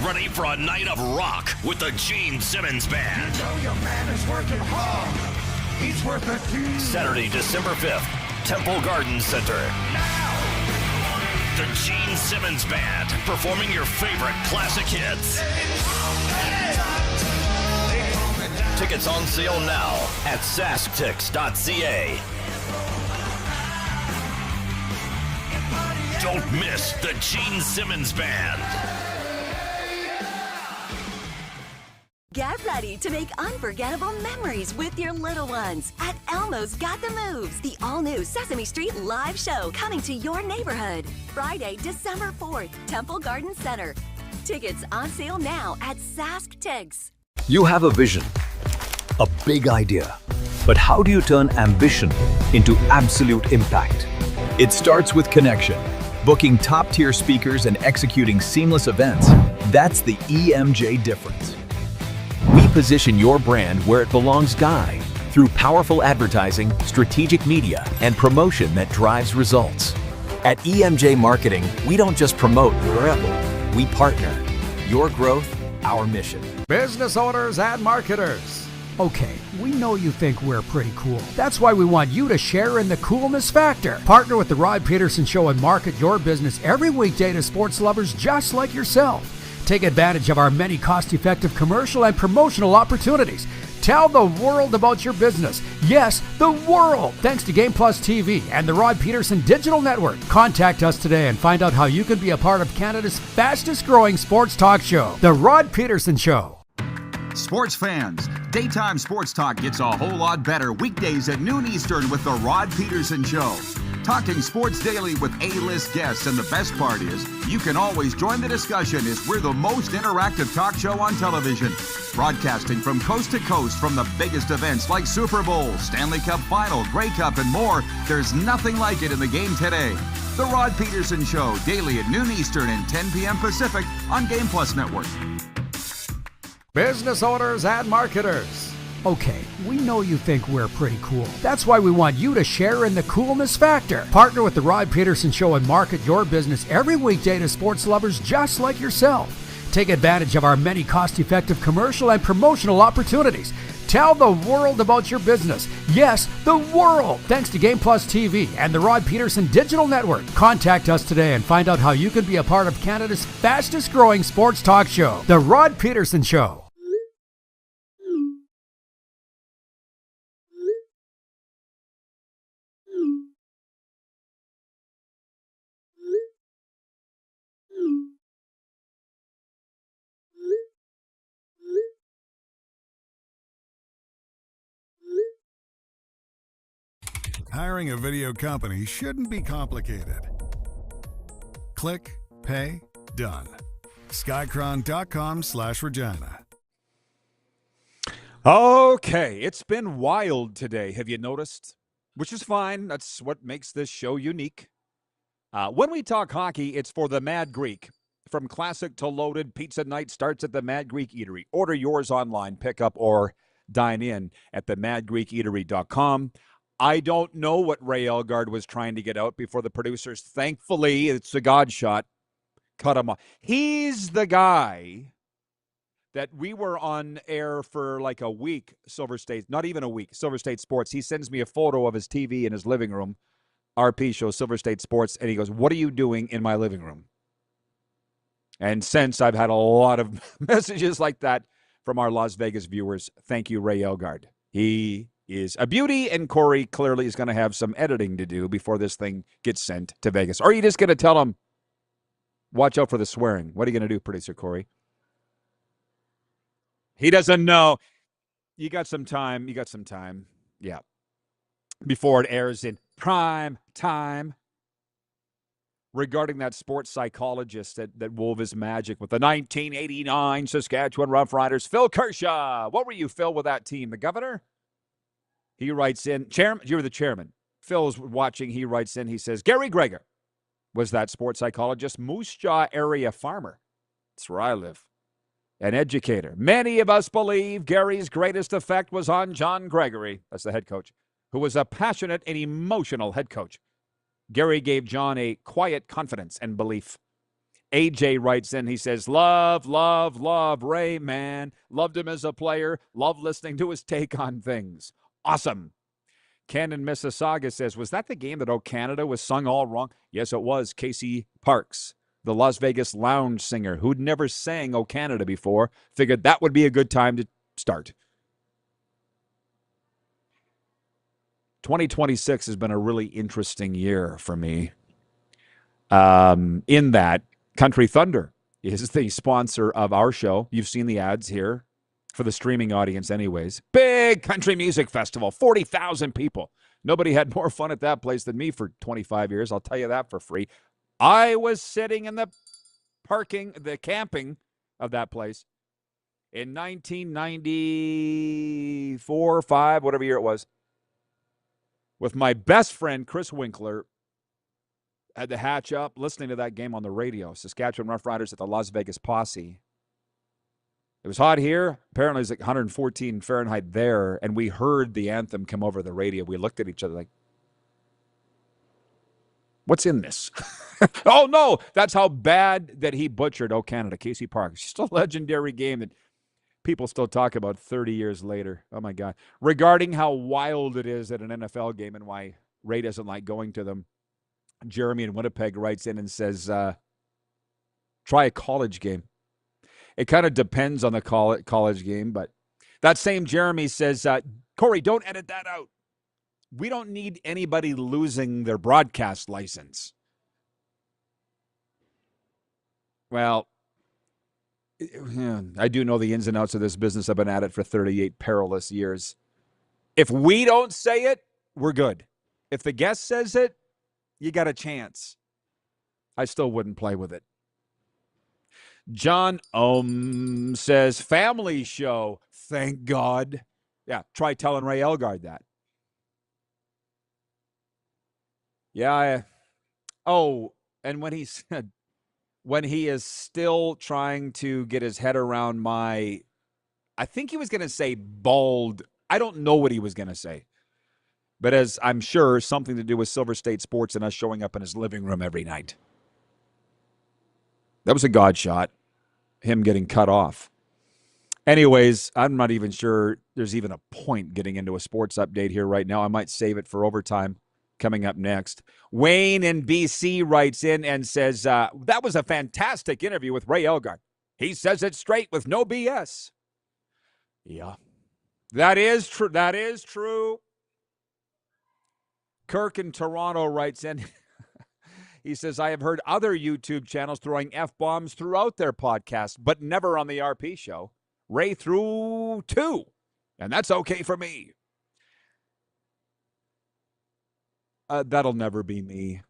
Ready for a night of rock with the Gene Simmons Band. You know your man is working hard. He's worth a team. Saturday, December 5th, Temple Garden Center. Now. The Gene Simmons Band performing your favorite classic hits. Tickets on sale now at sasktix.ca. Don't miss the Gene Simmons Band. Get ready to make unforgettable memories with your little ones at Elmo's Got the Moves, the all-new Sesame Street live show coming to your neighborhood. Friday, December 4th, Temple Garden Center. Tickets on sale now at Sask Tigs. You have a vision, a big idea. But how do you turn ambition into absolute impact? It starts with connection. Booking top-tier speakers and executing seamless events. That's the EMJ difference. We position your brand where it belongs, Guy, through powerful advertising, strategic media, and promotion that drives results. At EMJ Marketing, we don't just promote, we partner. Your growth, our mission. Business owners and marketers. Okay, we know you think we're pretty cool. That's why we want you to share in the coolness factor. Partner with the Rod Pedersen Show and market your business every weekday to sports lovers just like yourself. Take advantage of our many cost-effective commercial and promotional opportunities. Tell the world about your business. Yes, the world. Thanks to Game Plus TV and the Rod Pedersen Digital Network. Contact us today and find out how you can be a part of Canada's fastest-growing sports talk show, The Rod Pedersen Show. Sports fans, daytime sports talk gets a whole lot better weekdays at noon Eastern with the Rod Pedersen Show. Talking sports daily with A-list guests, and the best part is, you can always join the discussion as we're the most interactive talk show on television. Broadcasting from coast to coast from the biggest events like Super Bowl, Stanley Cup Final, Grey Cup, and more. There's nothing like it in the game today. The Rod Pedersen Show, daily at noon Eastern and 10 p.m. Pacific on Game Plus Network. Business owners and marketers. Okay, we know you think we're pretty cool. That's why we want you to share in the coolness factor. Partner with the Rod Pedersen Show and market your business every weekday to sports lovers just like yourself. Take advantage of our many cost-effective commercial and promotional opportunities. Tell the world about your business. Yes, the world. Thanks to Game Plus TV and the Rod Pedersen Digital Network. Contact us today and find out how you can be a part of Canada's fastest-growing sports talk show, The Rod Pedersen Show. Hiring a video company shouldn't be complicated. Click, pay, done. Skycron.com/Regina. Okay, it's been wild today. Have you noticed? Which is fine. That's what makes this show unique. When we talk hockey, it's for the Mad Greek. From classic to loaded, pizza night starts at the Mad Greek Eatery. Order yours online, pick up, or dine in at themadgreekeatery.com. I don't know what Ray Elgard was trying to get out before the producers. Thankfully, it's a God shot. Cut him off. He's the guy that we were on air for like a week, Silver State, not even a week, Silver State Sports. He sends me a photo of his TV in his living room, RP show, Silver State Sports, and he goes, "What are you doing in my living room?" And since I've had a lot of messages like that from our Las Vegas viewers, thank you, Ray Elgard. He is a beauty, and Corey clearly is going to have some editing to do before this thing gets sent to Vegas. Or are you just going to tell him, watch out for the swearing? What are you going to do, producer Corey? He doesn't know. You got some time. Yeah. Before it airs in prime time. Regarding that sports psychologist that wove his magic with the 1989 Saskatchewan Roughriders, Phil Kershaw. What were you, Phil, with that team? The governor? He writes in, chairman, you were the chairman. Phil's watching, he writes in, he says, Gary Greger was that sports psychologist, Moose Jaw area farmer. That's where I live. An educator. Many of us believe Gary's greatest effect was on John Gregory, that's the head coach, who was a passionate and emotional head coach. Gary gave John a quiet confidence and belief. AJ writes in, he says, love Ray, man. Loved him as a player. Loved listening to his take on things. Awesome. Ken in Mississauga says, was that the game that "O Canada" was sung all wrong? Yes, it was. Casey Parks, the Las Vegas lounge singer who'd never sang "O Canada" before, figured that would be a good time to start. 2026 has been a really interesting year for me. In that, Country Thunder is the sponsor of our show. You've seen the ads here for the streaming audience anyways. Big country music festival, 40,000 people. Nobody had more fun at that place than me for 25 years. I'll tell you that for free. I was sitting in the camping of that place in 1994, 5, whatever year it was, with my best friend, Chris Winkler. Had to hatch up listening to that game on the radio. Saskatchewan Roughriders at the Las Vegas Posse. It was hot here. Apparently it was like 114 Fahrenheit there, and we heard the anthem come over the radio. We looked at each other like, what's in this? Oh, no, that's how bad that he butchered O Canada, Casey Park. It's just a legendary game that people still talk about 30 years later. Oh, my God. Regarding how wild it is at an NFL game and why Ray doesn't like going to them, Jeremy in Winnipeg writes in and says, try a college game. It kind of depends on the college game, but that same Jeremy says, Corey, don't edit that out. We don't need anybody losing their broadcast license. Well, I do know the ins and outs of this business. I've been at it for 38 perilous years. If we don't say it, we're good. If the guest says it, you got a chance. I still wouldn't play with it. John says, family show. Thank God. Yeah, try telling Ray Elgard that. Yeah. And when he said, when he is still trying to get his head around I think he was going to say bald. I don't know what he was going to say. But as I'm sure, something to do with Silver State Sports and us showing up in his living room every night. That was a God shot, him getting cut off. Anyways, I'm not even sure there's even a point getting into a sports update here right now. I might save it for overtime coming up next. Wayne in BC writes in and says, that was a fantastic interview with Ray Elgard. He says it straight with no BS. Yeah, that is true. That is true. Kirk in Toronto writes in, he says, I have heard other YouTube channels throwing F-bombs throughout their podcast, but never on the RP show. Ray threw 2, and that's okay for me. That'll never be me.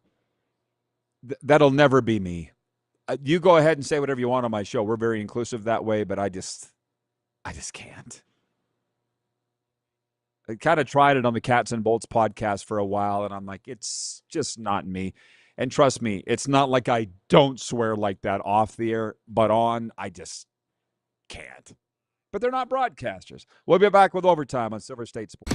That'll never be me. You go ahead and say whatever you want on my show. We're very inclusive that way, but I just can't. I kind of tried it on the Cats and Bolts podcast for a while, and I'm like, it's just not me. And trust me, it's not like I don't swear like that off the air, but on, I just can't. But they're not broadcasters. We'll be back with overtime on Silver State Sports.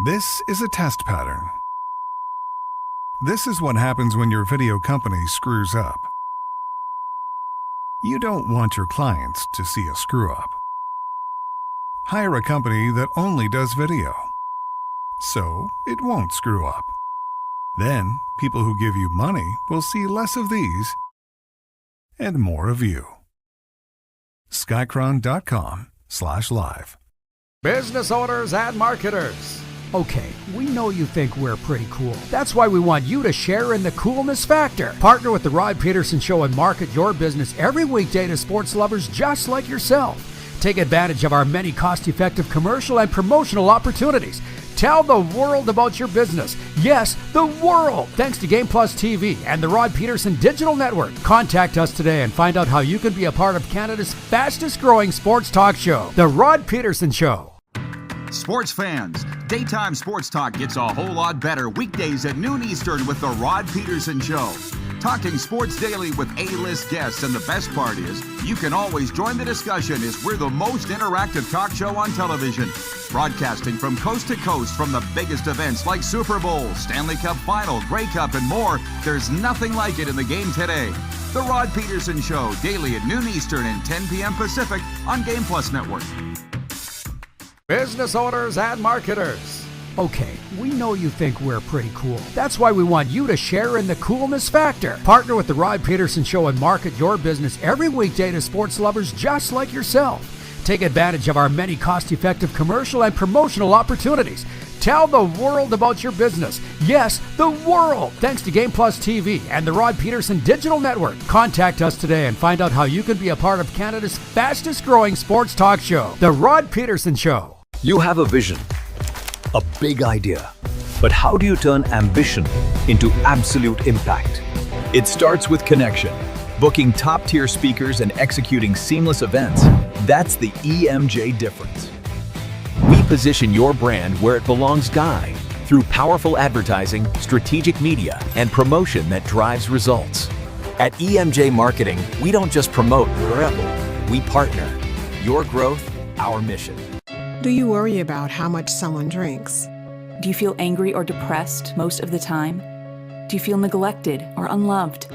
This is a test pattern. This is what happens when your video company screws up. You don't want your clients to see a screw-up. Hire a company that only does video, so it won't screw up. Then, people who give you money will see less of these and more of you. Skycron.com/live. Business owners and marketers. Okay, we know you think we're pretty cool. That's why we want you to share in the coolness factor. Partner with the Rod Pedersen Show and market your business every weekday to sports lovers just like yourself. Take advantage of our many cost-effective commercial and promotional opportunities. Tell the world about your business. Yes, the world. Thanks to Game Plus TV and the Rod Pedersen Digital Network. Contact us today and find out how you can be a part of Canada's fastest-growing sports talk show, The Rod Pedersen Show. Sports fans, daytime sports talk gets a whole lot better weekdays at noon Eastern with the Rod Pedersen Show. Talking sports daily with A-list guests, and the best part is, you can always join the discussion as we're the most interactive talk show on television. Broadcasting from coast to coast from the biggest events like Super Bowl, Stanley Cup Final, Grey Cup, and more. There's nothing like it in the game today. The Rod Pedersen Show, daily at noon Eastern and 10 p.m. Pacific on Game Plus Network. Business owners and marketers. Okay, we know you think we're pretty cool. That's why we want you to share in the coolness factor. Partner with the Rod Pedersen Show and market your business every weekday to sports lovers just like yourself. Take advantage of our many cost-effective commercial and promotional opportunities. Tell the world about your business. Yes, the world. Thanks to Game Plus TV and the Rod Pedersen Digital Network. Contact us today and find out how you can be a part of Canada's fastest growing sports talk show, The Rod Pedersen Show. You have a vision, a big idea. But how do you turn ambition into absolute impact? It starts with connection. Booking top-tier speakers and executing seamless events. That's the EMJ difference. We position your brand where it belongs, Guy, through powerful advertising, strategic media, and promotion that drives results. At EMJ Marketing, we don't just promote, we partner. Your growth, our mission. Do you worry about how much someone drinks? Do you feel angry or depressed most of the time? Do you feel neglected or unloved?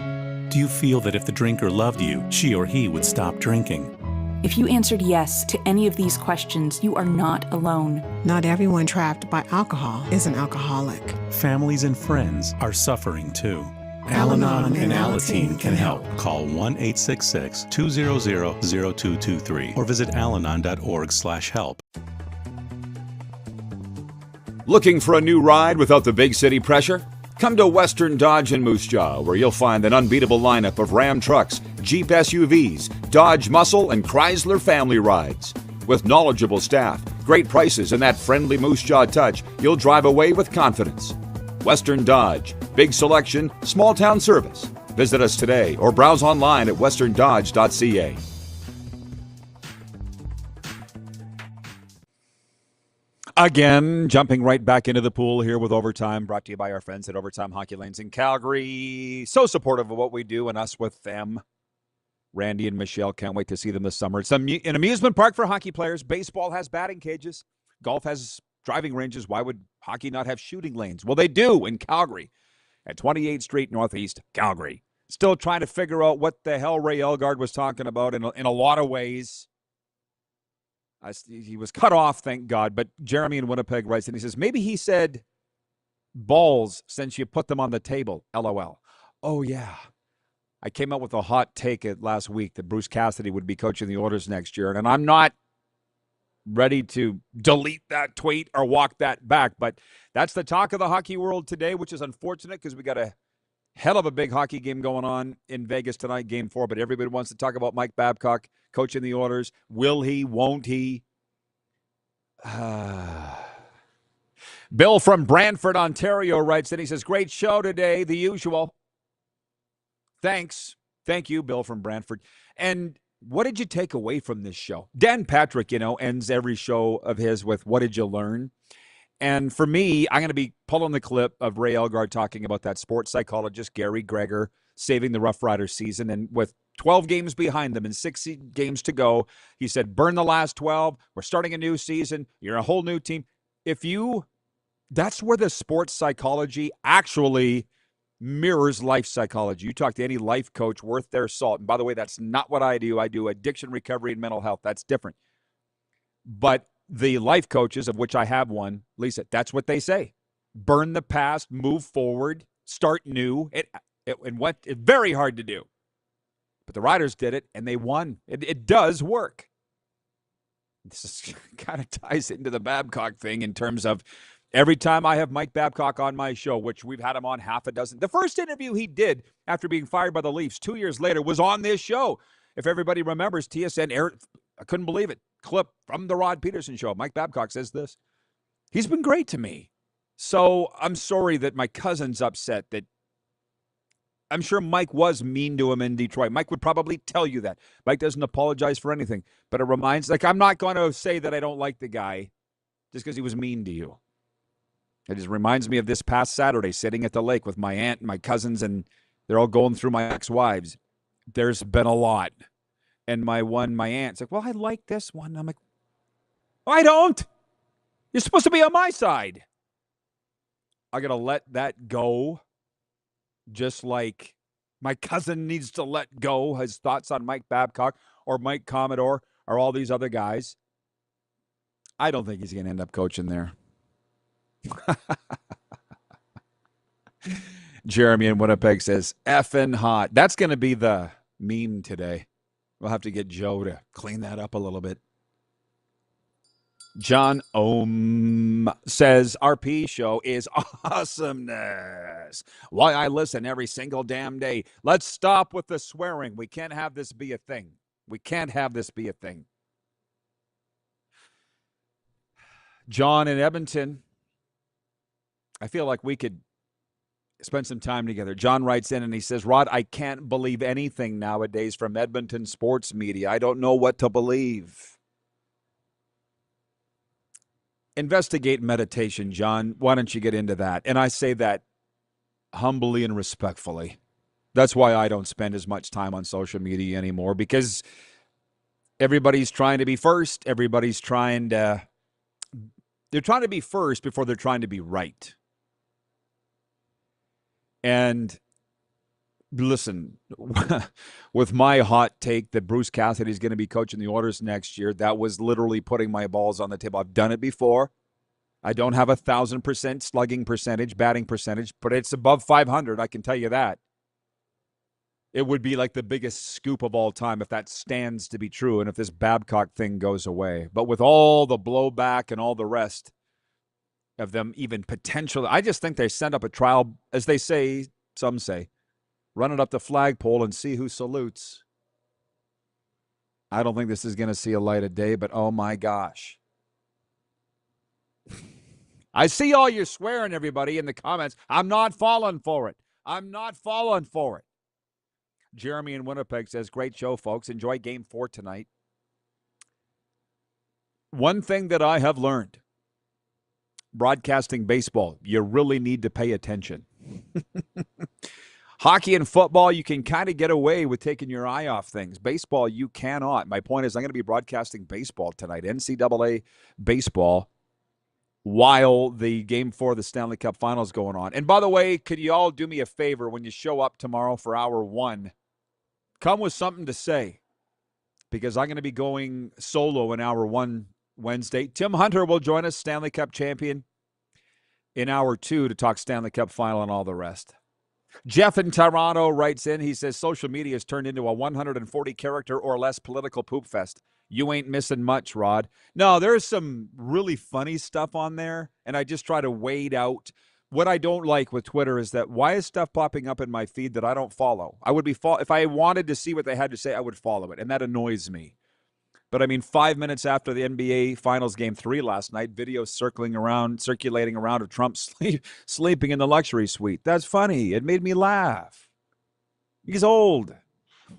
Do you feel that if the drinker loved you, she or he would stop drinking? If you answered yes to any of these questions, you are not alone. Not everyone trapped by alcohol is an alcoholic. Families and friends are suffering too. Al-Anon and Alateen can help. Call 1-866-200-0223 or visit alanon.org/help. Looking for a new ride without the big city pressure? Come to Western Dodge in Moose Jaw, where you'll find an unbeatable lineup of Ram trucks, Jeep SUVs, Dodge Muscle, and Chrysler family rides. With knowledgeable staff, great prices, and that friendly Moose Jaw touch, you'll drive away with confidence. Western Dodge, big selection, small town service. Visit us today or browse online at westerndodge.ca. Again, jumping right back into the pool here with Overtime, brought to you by our friends at Overtime Hockey Lanes in Calgary. So supportive of what we do and us with them. Randy and Michelle, can't wait to see them this summer. It's an amusement park for hockey players. Baseball has batting cages. Golf has driving ranges. Why would hockey not have shooting lanes? Well, they do in Calgary at 28th Street Northeast, Calgary. Still trying to figure out what the hell Ray Elgard was talking about in a lot of ways. He was cut off, thank God. But Jeremy in Winnipeg writes, and he says, maybe he said balls since you put them on the table, LOL. Oh, yeah. I came out with a hot take last week that Bruce Cassidy would be coaching the Oilers next year. And I'm not ready to delete that tweet or walk that back. But that's the talk of the hockey world today, which is unfortunate because we got a hell of a big hockey game going on in Vegas tonight, Game 4. But everybody wants to talk about Mike Babcock coaching the Oilers. Will he? Won't he? Bill from Brantford, Ontario writes that he says, great show today, the usual. Thanks. Thank you, Bill from Brantford. And what did you take away from this show? Dan Patrick, ends every show of his with, what did you learn? And for me, I'm going to be pulling the clip of Ray Elgard talking about that sports psychologist, Gary Gregor, saving the Rough Riders season. And with 12 games behind them and 6 games to go, he said, burn the last 12. We're starting a new season. You're a whole new team. That's where the sports psychology actually mirrors life psychology. You talk to any life coach worth their salt. And by the way, that's not what I do. I do addiction recovery and mental health. That's different. But the life coaches, of which I have one, Lisa, that's what they say. Burn the past, move forward, start new. It's very hard to do. But the Riders did it, and they won. It does work. This kind of ties into the Babcock thing in terms of every time I have Mike Babcock on my show, which we've had him on half a dozen. The first interview he did after being fired by the Leafs 2 years later was on this show. If everybody remembers, TSN aired, I couldn't believe it, clip from the Rod Pedersen Show. Mike Babcock says this. He's been great to me. So I'm sorry that my cousin's upset that I'm sure Mike was mean to him in Detroit. Mike would probably tell you that. Mike doesn't apologize for anything. But it reminds, I'm not going to say that I don't like the guy just because he was mean to you. It just reminds me of this past Saturday sitting at the lake with my aunt and my cousins, and they're all going through my ex-wives. There's been a lot. And my aunt's like, well, I like this one. I'm like, oh, I don't. You're supposed to be on my side. I got to let that go. Just like my cousin needs to let go his thoughts on Mike Babcock or Mike Commodore or all these other guys. I don't think he's going to end up coaching there. Jeremy in Winnipeg says, effing hot. That's going to be the meme today. We'll have to get Joe to clean that up a little bit. John Ohm says, RP show is awesomeness. Why I listen every single damn day. Let's stop with the swearing. We can't have this be a thing. We can't have this be a thing. John in Edmonton, I feel like we could spend some time together. John writes in and he says, Rod, I can't believe anything nowadays from Edmonton sports media. I don't know what to believe. Investigate meditation, John. Why don't you get into that? And I say that humbly and respectfully. That's why I don't spend as much time on social media anymore, because everybody's trying to be first. Everybody's trying to, they're trying to be first before they're trying to be right. And listen, with my hot take that Bruce Cassidy is going to be coaching the Oilers next year, that was literally putting my balls on the table. I've done it before. I don't have 1,000% slugging percentage, batting percentage, but it's above 500. I can tell you that. It would be like the biggest scoop of all time if that stands to be true and if this Babcock thing goes away. But with all the blowback and all the rest of them even potentially, I just think they send up a trial, as they say, some say, run it up the flagpole and see who salutes. I don't think this is going to see a light of day, but oh my gosh. I see all you swearing, everybody, in the comments. I'm not falling for it. I'm not falling for it. Jeremy in Winnipeg says, great show, folks. Enjoy Game 4 tonight. One thing that I have learned, broadcasting baseball, you really need to pay attention. Hockey and football, you can kind of get away with taking your eye off things. Baseball, you cannot. My point is, I'm going to be broadcasting baseball tonight, NCAA baseball, while the Game 4 of the Stanley Cup Finals going on. And by the way, could you all do me a favor when you show up tomorrow for hour 1? Come with something to say, because I'm going to be going solo in hour 1 Wednesday. Tim Hunter will join us, Stanley Cup champion, in hour 2 to talk Stanley Cup Final and all the rest. Jeff in Toronto writes in, he says, social media has turned into a 140-character or less political poop fest. You ain't missing much, Rod. No, there's some really funny stuff on there, and I just try to wade out. What I don't like with Twitter is that why is stuff popping up in my feed that I don't follow? I would be if I wanted to see what they had to say, I would follow it, and that annoys me. But I mean, 5 minutes after the NBA Finals Game 3 last night, videos circulating around of Trump sleeping in the luxury suite. That's funny. It made me laugh. He's old.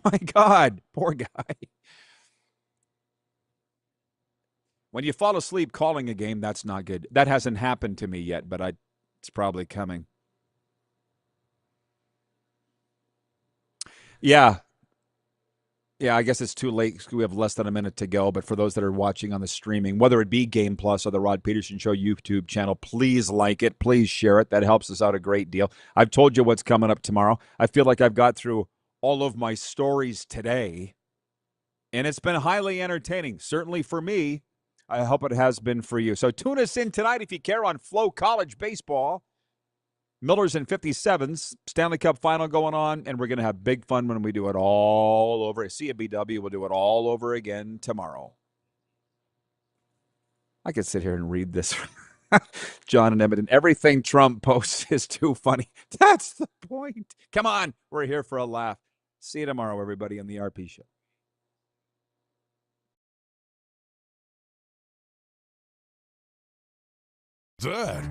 My God, poor guy. When you fall asleep calling a game, that's not good. That hasn't happened to me yet, but it's probably coming. Yeah, I guess it's too late. We have less than a minute to go. But for those that are watching on the streaming, whether it be Game Plus or the Rod Pedersen Show YouTube channel, please like it. Please share it. That helps us out a great deal. I've told you what's coming up tomorrow. I feel like I've got through all of my stories today, and it's been highly entertaining. Certainly for me. I hope it has been for you. So tune us in tonight if you care on Flow College Baseball. Millers and 57s, Stanley Cup Final going on, and we're going to have big fun when we do it all over. CBW will do it all over again tomorrow. I could sit here and read this. John and Edmonton, everything Trump posts is too funny. That's the point. Come on, we're here for a laugh. See you tomorrow, everybody, on the RP Show. That.